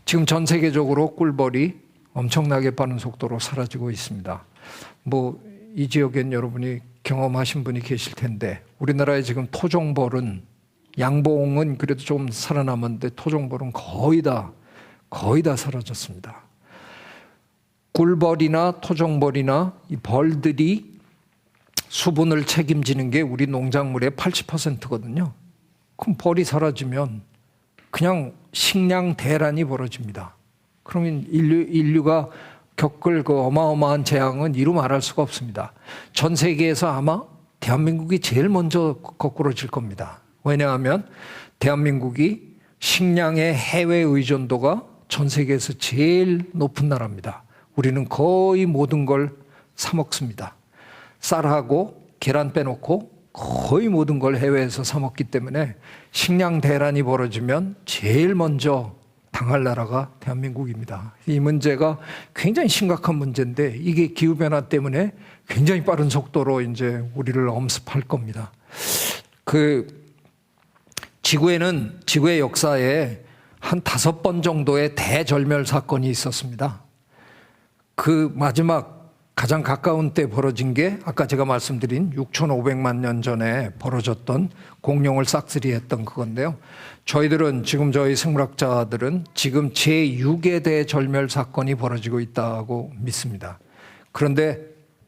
지금 전 세계적으로 꿀벌이 엄청나게 빠른 속도로 사라지고 있습니다. 이 지역엔 여러분이 경험하신 분이 계실 텐데 우리나라의 지금 토종벌은 양봉은 그래도 좀 살아남았는데 토종벌은 거의 다 사라졌습니다. 꿀벌이나 토종벌이나 이 벌들이 수분을 책임지는 게 우리 농작물의 80%거든요. 그럼 벌이 사라지면 그냥 식량 대란이 벌어집니다. 그러면 인류가 겪을 그 어마어마한 재앙은 이루 말할 수가 없습니다. 전 세계에서 아마 대한민국이 제일 먼저 거꾸로질 겁니다. 왜냐하면 대한민국이 식량의 해외 의존도가 전 세계에서 제일 높은 나라입니다. 우리는 거의 모든 걸 사 먹습니다. 쌀하고 계란 빼놓고 거의 모든 걸 해외에서 사 먹기 때문에 식량 대란이 벌어지면 제일 먼저 당할 나라가 대한민국입니다. 이 문제가 굉장히 심각한 문제인데 이게 기후변화 때문에 굉장히 빠른 속도로 이제 우리를 엄습할 겁니다. 지구의 역사에 한 5번 정도의 대절멸 사건이 있었습니다. 그 마지막 가장 가까운 때 벌어진 게 아까 제가 말씀드린 6,500만 년 전에 벌어졌던 공룡을 싹쓸이했던 그건데요. 저희들은 지금 저희 생물학자들은 지금 제6의 대절멸 사건이 벌어지고 있다고 믿습니다. 그런데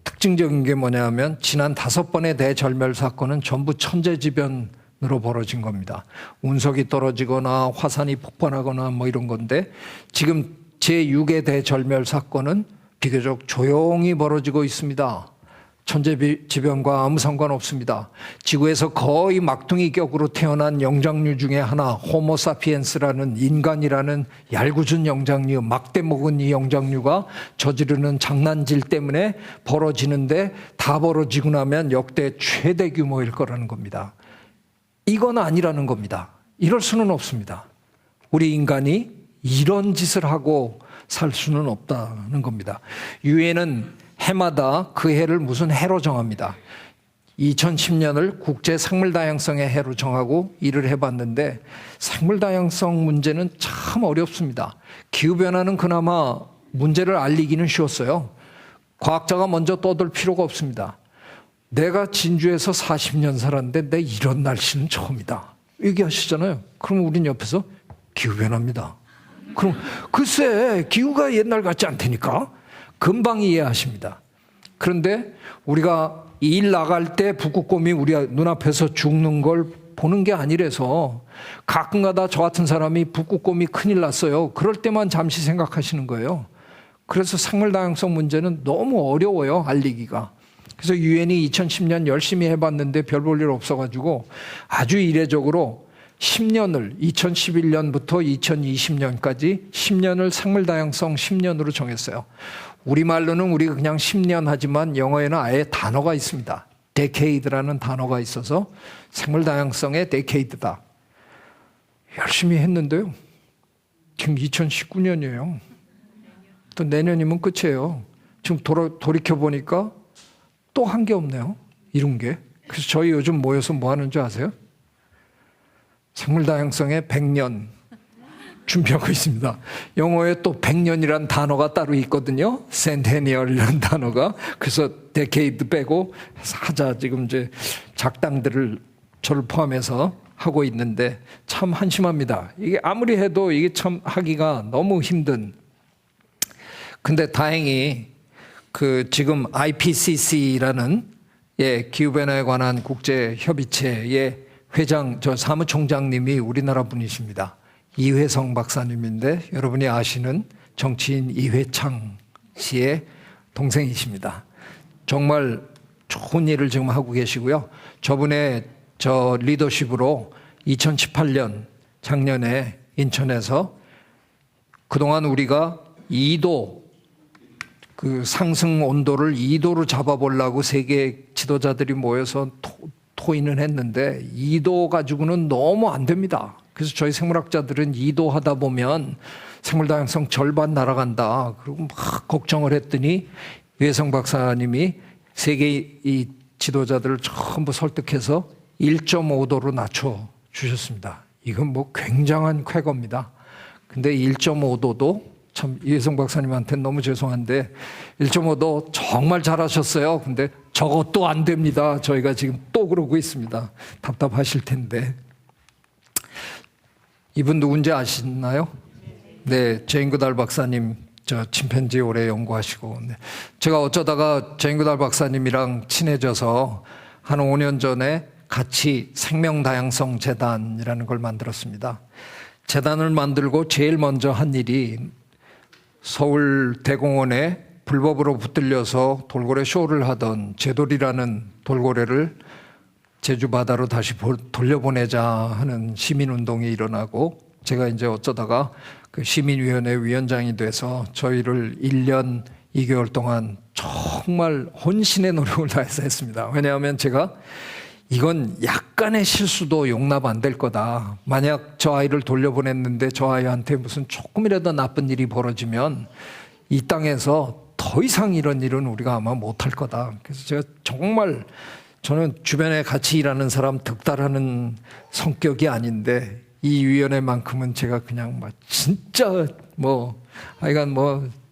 특징적인 게 뭐냐면 지난 5번의 대절멸 사건은 전부 천재지변으로 벌어진 겁니다. 운석이 떨어지거나 화산이 폭발하거나 뭐 이런 건데 지금 제6의 대절멸 사건은 비교적 조용히 벌어지고 있습니다. 천재지변과 아무 상관없습니다. 지구에서 거의 막둥이 격으로 태어난 영장류 중에 하나 호모사피엔스라는 인간이라는 얄궂은 영장류, 막대 먹은 이 영장류가 저지르는 장난질 때문에 벌어지는데 다 벌어지고 나면 역대 최대 규모일 거라는 겁니다. 이건 아니라는 겁니다. 이럴 수는 없습니다. 우리 인간이 이런 짓을 하고 살 수는 없다는 겁니다. 유엔은 해마다 그 해를 무슨 해로 정합니다. 2010년을 국제 생물 다양성의 해로 정하고 일을 해봤는데 생물 다양성 문제는 참 어렵습니다. 기후변화는 그나마 문제를 알리기는 쉬웠어요. 과학자가 먼저 떠들 필요가 없습니다. 내가 진주에서 40년 살았는데 내 이런 날씨는 처음이다 얘기하시잖아요. 그럼 우린 옆에서 기후변화입니다. 그럼 글쎄 기후가 옛날 같지 않다니까 금방 이해하십니다. 그런데 우리가 일 나갈 때 북극곰이 우리 눈앞에서 죽는 걸 보는 게 아니라서 가끔가다 저 같은 사람이 북극곰이 큰일 났어요. 그럴 때만 잠시 생각하시는 거예요. 그래서 생물 다양성 문제는 너무 어려워요, 알리기가. 그래서 유엔이 2010년 열심히 해봤는데 별 볼 일 없어가지고 아주 이례적으로 10년을 2011년부터 2020년까지 10년을 생물 다양성 10년으로 정했어요. 우리말로는 우리가 그냥 10년 하지만 영어에는 아예 단어가 있습니다. decade라는 단어가 있어서 생물 다양성의 decade다. 열심히 했는데요. 지금 2019년이에요. 또 내년이면 끝이에요. 지금 돌이켜보니까 또 한 게 없네요. 이런 게. 그래서 저희 요즘 모여서 뭐 하는 줄 아세요? 생물 다양성의 100년 준비하고 있습니다. 영어에 또 100년이라는 단어가 따로 있거든요. 센테니얼이라는 단어가. 그래서 데케이드 빼고 하자 지금 이제 작당들을 저를 포함해서 하고 있는데 참 한심합니다. 이게 아무리 해도 이게 참 하기가 너무 힘든. 근데 다행히 그 지금 IPCC라는 기후변화에 관한 국제 협의체의 회장, 저 사무총장님이 우리나라 분이십니다. 이회성 박사님인데 여러분이 아시는 정치인 이회창 씨의 동생이십니다. 정말 좋은 일을 지금 하고 계시고요. 저분의 저 리더십으로 2018년 작년에 인천에서 그동안 우리가 2도 그 상승 온도를 2도로 잡아보려고 세계 지도자들이 모여서 토의는 했는데 2도 가지고는 너무 안 됩니다. 그래서 저희 생물학자들은 2도 하다 보면 생물 다양성 절반 날아간다. 그리고 막 걱정을 했더니 유해성 박사님이 세계 이 지도자들을 전부 설득해서 1.5도로 낮춰 주셨습니다. 이건 뭐 굉장한 쾌거입니다. 근데 1.5도도 참 유해성 박사님한테는 너무 죄송한데 1.5도 정말 잘하셨어요. 근데 저것도 안 됩니다. 저희가 지금 또 그러고 있습니다. 답답하실 텐데. 이분 누군지 아시나요? 네, 제인 구달 박사님, 저 침팬지 오래 연구하시고, 네. 제가 어쩌다가 제인 구달 박사님이랑 친해져서 한 5년 전에 같이 생명다양성 재단이라는 걸 만들었습니다. 재단을 만들고 제일 먼저 한 일이 서울 대공원에 불법으로 붙들려서 돌고래 쇼를 하던 제돌이라는 돌고래를 제주 바다로 다시 돌려보내자 하는 시민운동이 일어나고, 제가 이제 어쩌다가 그 시민위원회 위원장이 돼서 저희를 1년 2개월 동안 정말 혼신의 노력을 다해서 했습니다. 왜냐하면 제가 이건 약간의 실수도 용납 안 될 거다. 만약 저 아이를 돌려보냈는데 저 아이한테 무슨 조금이라도 나쁜 일이 벌어지면 이 땅에서 더 이상 이런 일은 우리가 아마 못할 거다. 그래서 제가 정말, 저는 주변에 같이 일하는 사람 득달하는 성격이 아닌데 이 위원회만큼은 제가 그냥 막 진짜 하여간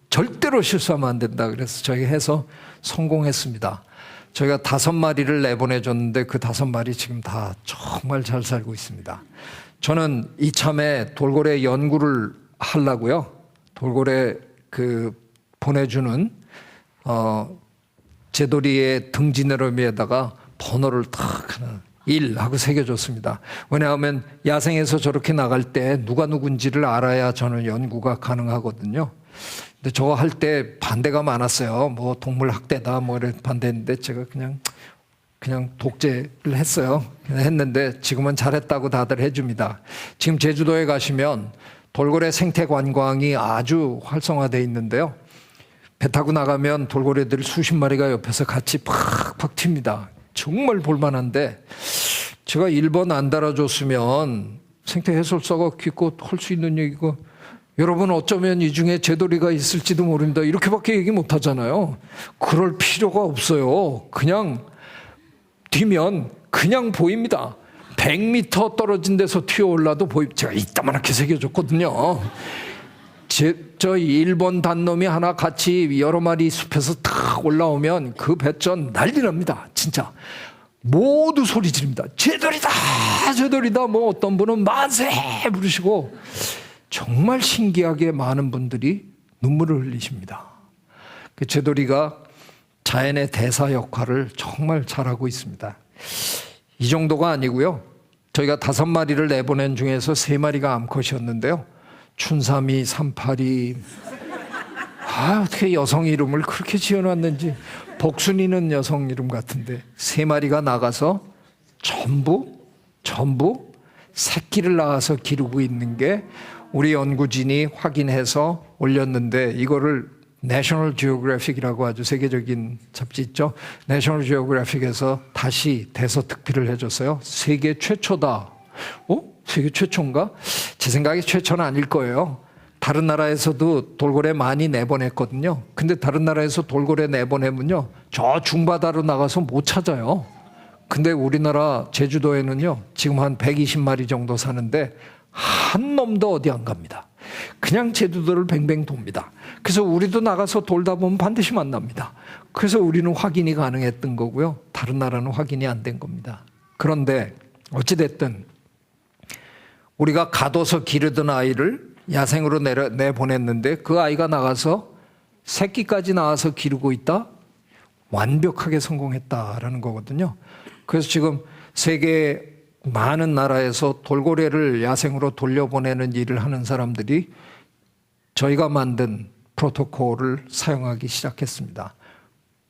절대로 실수하면 안 된다. 그래서 저희가 해서 성공했습니다. 저희가 5마리를 내보내줬는데 그 5마리 지금 다 정말 잘 살고 있습니다. 저는 이참에 돌고래 연구를 하려고요. 돌고래 보내주는 제돌이의 등지느러미에다가 번호를 탁 하나 1 하고 새겨줬습니다. 왜냐하면 야생에서 저렇게 나갈 때 누가 누군지를 알아야 저는 연구가 가능하거든요. 근데 저거 할 때 반대가 많았어요. 동물 학대다 이런 반대했는데 제가 그냥 독재를 했어요. 했는데 지금은 잘했다고 다들 해줍니다. 지금 제주도에 가시면 돌고래 생태 관광이 아주 활성화되어 있는데요. 배 타고 나가면 돌고래들 수십 마리가 옆에서 같이 팍팍 튑니다. 정말 볼만한데 제가 1번 안 달아줬으면 생태 해설사가 기껏 할 수 있는 얘기고, 여러분 어쩌면 이 중에 제돌이가 있을지도 모릅니다. 이렇게밖에 얘기 못 하잖아요. 그럴 필요가 없어요. 그냥 뛰면 그냥 보입니다. 100m 떨어진 데서 튀어올라도 제가 이따만하게 새겨줬거든요. 저 1번 단놈이 하나 같이 여러 마리 숲에서 탁 올라오면 그 배전 난리 납니다. 진짜 모두 소리 지릅니다. 제돌이다 제돌이다. 어떤 분은 만세 부르시고 정말 신기하게 많은 분들이 눈물을 흘리십니다. 그 제돌이가 자연의 대사 역할을 정말 잘하고 있습니다. 이 정도가 아니고요. 저희가 5마리를 내보낸 중에서 3마리가 암컷이었는데요. 춘삼이, 삼파리. 어떻게 여성 이름을 그렇게 지어놨는지. 복순이는 여성 이름 같은데 3마리가 나가서 전부 새끼를 낳아서 기르고 있는 게 우리 연구진이 확인해서 올렸는데, 이거를 내셔널 지오그래픽이라고 아주 세계적인 잡지 있죠. 내셔널 지오그래픽에서 다시 대서특필을 해줬어요. 세계 최초다. 세계 최초인가? 제 생각에 최초는 아닐 거예요. 다른 나라에서도 돌고래 많이 내보냈거든요. 근데 다른 나라에서 돌고래 내보내면요, 저 중바다로 나가서 못 찾아요. 근데 우리나라 제주도에는요, 지금 한 120마리 정도 사는데 한 놈도 어디 안 갑니다. 그냥 제주도를 뱅뱅 돕니다. 그래서 우리도 나가서 돌다 보면 반드시 만납니다. 그래서 우리는 확인이 가능했던 거고요. 다른 나라는 확인이 안 된 겁니다. 그런데 어찌됐든 우리가 가둬서 기르던 아이를 야생으로 내보냈는데 그 아이가 나가서 새끼까지 낳아서 기르고 있다? 완벽하게 성공했다라는 거거든요. 그래서 지금 세계 많은 나라에서 돌고래를 야생으로 돌려보내는 일을 하는 사람들이 저희가 만든 프로토콜을 사용하기 시작했습니다.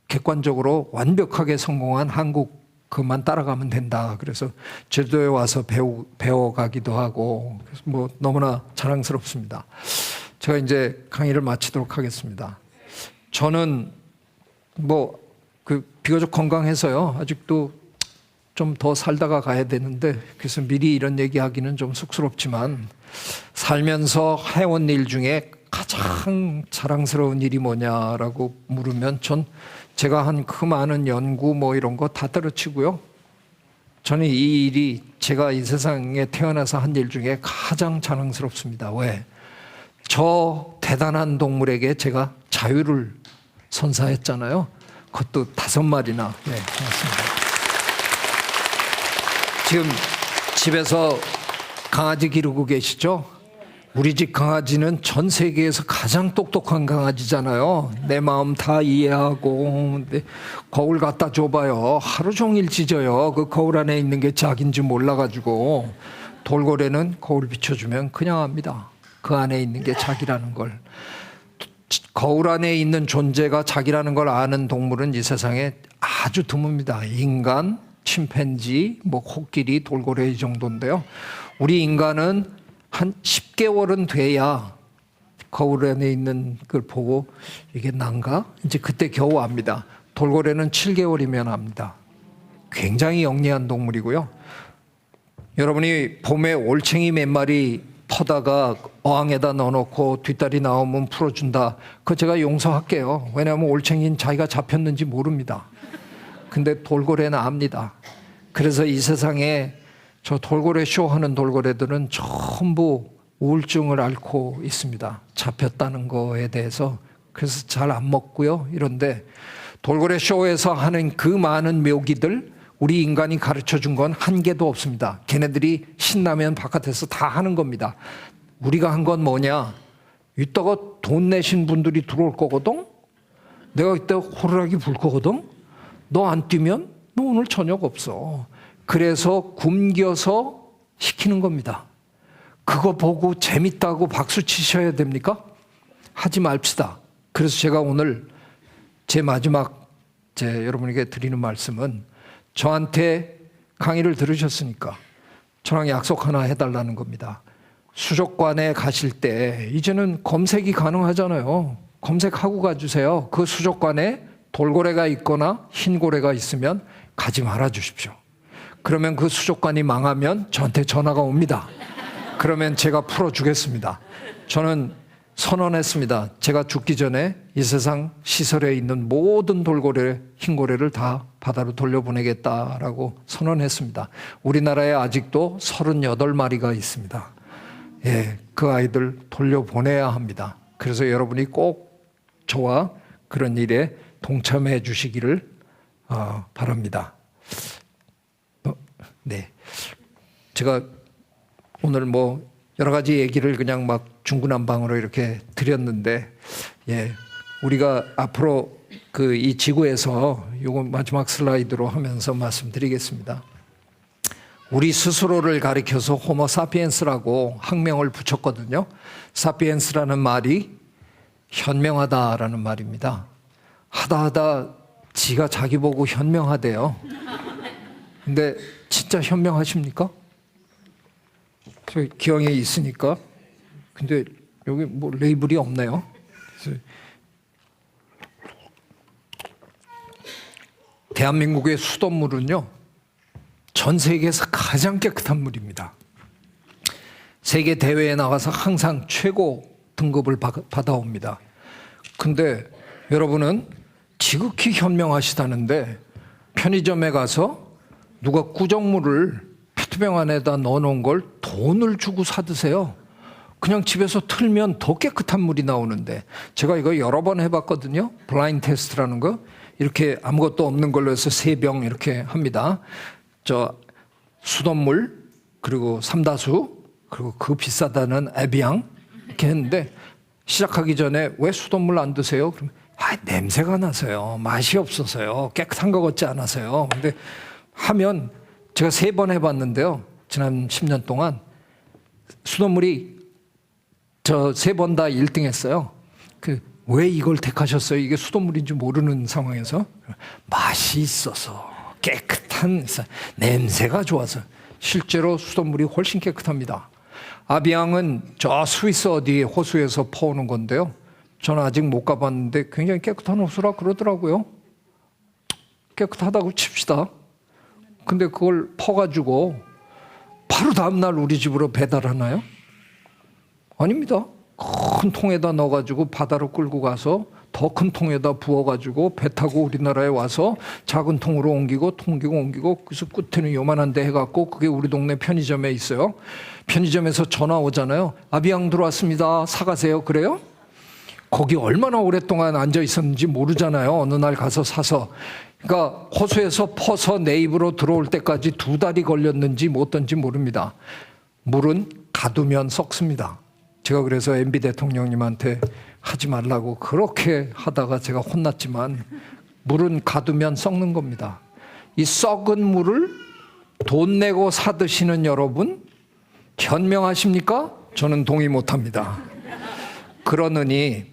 객관적으로 완벽하게 성공한 한국 그만 따라가면 된다. 그래서 제주도에 와서 배워가기도 하고, 그래서 너무나 자랑스럽습니다. 제가 이제 강의를 마치도록 하겠습니다. 저는 비교적 건강해서요. 아직도 좀 더 살다가 가야 되는데, 그래서 미리 이런 얘기하기는 좀 쑥스럽지만, 살면서 해온 일 중에 가장 자랑스러운 일이 뭐냐라고 물으면 제가 한 그 많은 연구 이런 거 다 때려치고요. 저는 이 일이 제가 이 세상에 태어나서 한 일 중에 가장 자랑스럽습니다. 왜? 저 대단한 동물에게 제가 자유를 선사했잖아요. 그것도 5마리나. 네, 고맙습니다. 지금 집에서 강아지 기르고 계시죠? 우리 집 강아지는 전 세계에서 가장 똑똑한 강아지잖아요. 내 마음 다 이해하고. 근데 거울 갖다 줘봐요. 하루 종일 짖어요. 그 거울 안에 있는 게 자기인지 몰라가지고. 돌고래는 거울 비춰주면 그냥 압니다. 그 안에 있는 게 자기라는 걸. 거울 안에 있는 존재가 자기라는 걸 아는 동물은 이 세상에 아주 드뭅니다. 인간, 침팬지, 뭐 코끼리, 돌고래 이 정도인데요. 우리 인간은 한 10개월은 돼야 거울 안에 있는 걸 보고 이게 난가? 이제 그때 겨우 압니다. 돌고래는 7개월이면 압니다. 굉장히 영리한 동물이고요. 여러분이 봄에 올챙이 몇 마리 퍼다가 어항에다 넣어놓고 뒷다리 나오면 풀어준다. 그거 제가 용서할게요. 왜냐하면 올챙이는 자기가 잡혔는지 모릅니다. 근데 돌고래는 압니다. 그래서 이 세상에 저 돌고래 쇼하는 돌고래들은 전부 우울증을 앓고 있습니다. 잡혔다는 거에 대해서. 그래서 잘 안 먹고요. 이런데 돌고래 쇼에서 하는 그 많은 묘기들 우리 인간이 가르쳐 준 건 한 개도 없습니다. 걔네들이 신나면 바깥에서 다 하는 겁니다. 우리가 한 건 뭐냐? 이따가 돈 내신 분들이 들어올 거거든? 내가 이때 호루라기 불 거거든? 너 안 뛰면 너 오늘 저녁 없어. 그래서 굶겨서 시키는 겁니다. 그거 보고 재밌다고 박수 치셔야 됩니까? 하지 맙시다. 그래서 제가 오늘 제 마지막 여러분에게 드리는 말씀은 저한테 강의를 들으셨으니까 저랑 약속 하나 해달라는 겁니다. 수족관에 가실 때 이제는 검색이 가능하잖아요. 검색하고 가주세요. 그 수족관에 돌고래가 있거나 흰고래가 있으면 가지 말아 주십시오. 그러면 그 수족관이 망하면 저한테 전화가 옵니다. 그러면 제가 풀어주겠습니다. 저는 선언했습니다. 제가 죽기 전에 이 세상 시설에 있는 모든 돌고래, 흰고래를 다 바다로 돌려보내겠다라고 선언했습니다. 우리나라에 아직도 38마리가 있습니다. 예, 그 아이들 돌려보내야 합니다. 그래서 여러분이 꼭 저와 그런 일에 동참해 주시기를 바랍니다. 네, 제가 오늘 뭐 여러 가지 얘기를 그냥 막 중구난방으로 이렇게 드렸는데, 예, 우리가 앞으로 이 지구에서 요거 마지막 슬라이드로 하면서 말씀드리겠습니다. 우리 스스로를 가리켜서 호모 사피엔스라고 학명을 붙였거든요. 사피엔스라는 말이 현명하다라는 말입니다. 하다 지가 자기 보고 현명하대요. 근데 진짜 현명하십니까? 저 기왕에 있으니까. 근데 여기 뭐 레이블이 없네요. 대한민국의 수돗물은요, 전 세계에서 가장 깨끗한 물입니다. 세계 대회에 나가서 항상 최고 등급을 받아옵니다. 근데 여러분은 지극히 현명하시다는데 편의점에 가서 누가 구정물을 페트병 안에다 넣어놓은 걸 돈을 주고 사드세요. 그냥 집에서 틀면 더 깨끗한 물이 나오는데, 제가 이거 여러 번 해봤거든요. 블라인드 테스트라는 거. 이렇게 아무것도 없는 걸로 해서 3병 이렇게 합니다. 저 수돗물, 그리고 삼다수, 그리고 그 비싸다는 에비앙 이렇게 했는데, 시작하기 전에 왜 수돗물 안 드세요? 그러면 냄새가 나서요. 맛이 없어서요. 깨끗한 것 같지 않아서요. 근데 하면 제가 3번 해봤는데요. 지난 10년 동안 수돗물이 저 3번 다 1등 했어요. 왜 이걸 택하셨어요? 이게 수돗물인지 모르는 상황에서. 맛이 있어서, 깨끗한, 냄새가 좋아서. 실제로 수돗물이 훨씬 깨끗합니다. 아비앙은 저 스위스 어디 호수에서 퍼오는 건데요. 저는 아직 못 가봤는데 굉장히 깨끗한 호수라 그러더라고요. 깨끗하다고 칩시다. 근데 그걸 퍼가지고 바로 다음날 우리 집으로 배달하나요? 아닙니다. 큰 통에다 넣어가지고 바다로 끌고 가서 더 큰 통에다 부어가지고 배 타고 우리나라에 와서 작은 통으로 옮기고 그래서 끝에는 요만한 데 해갖고, 그게 우리 동네 편의점에 있어요. 편의점에서 전화 오잖아요. 아비앙 들어왔습니다. 사가세요. 그래요? 거기 얼마나 오랫동안 앉아 있었는지 모르잖아요. 어느 날 가서 사서. 그러니까 호수에서 퍼서 내 입으로 들어올 때까지 2달이 걸렸는지 못 던지 모릅니다. 물은 가두면 썩습니다. 제가 그래서 MB 대통령님한테 하지 말라고 그렇게 하다가 제가 혼났지만 물은 가두면 썩는 겁니다. 이 썩은 물을 돈 내고 사 드시는 여러분 현명하십니까? 저는 동의 못합니다. 그러느니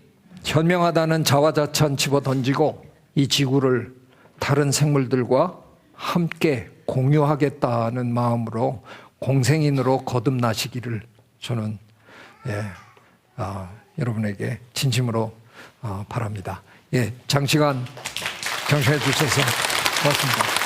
현명하다는 자화자찬 집어 던지고 이 지구를 다른 생물들과 함께 공유하겠다는 마음으로 공생인으로 거듭나시기를 저는 여러분에게 진심으로 바랍니다. 장시간 경청해 주셔서 고맙습니다.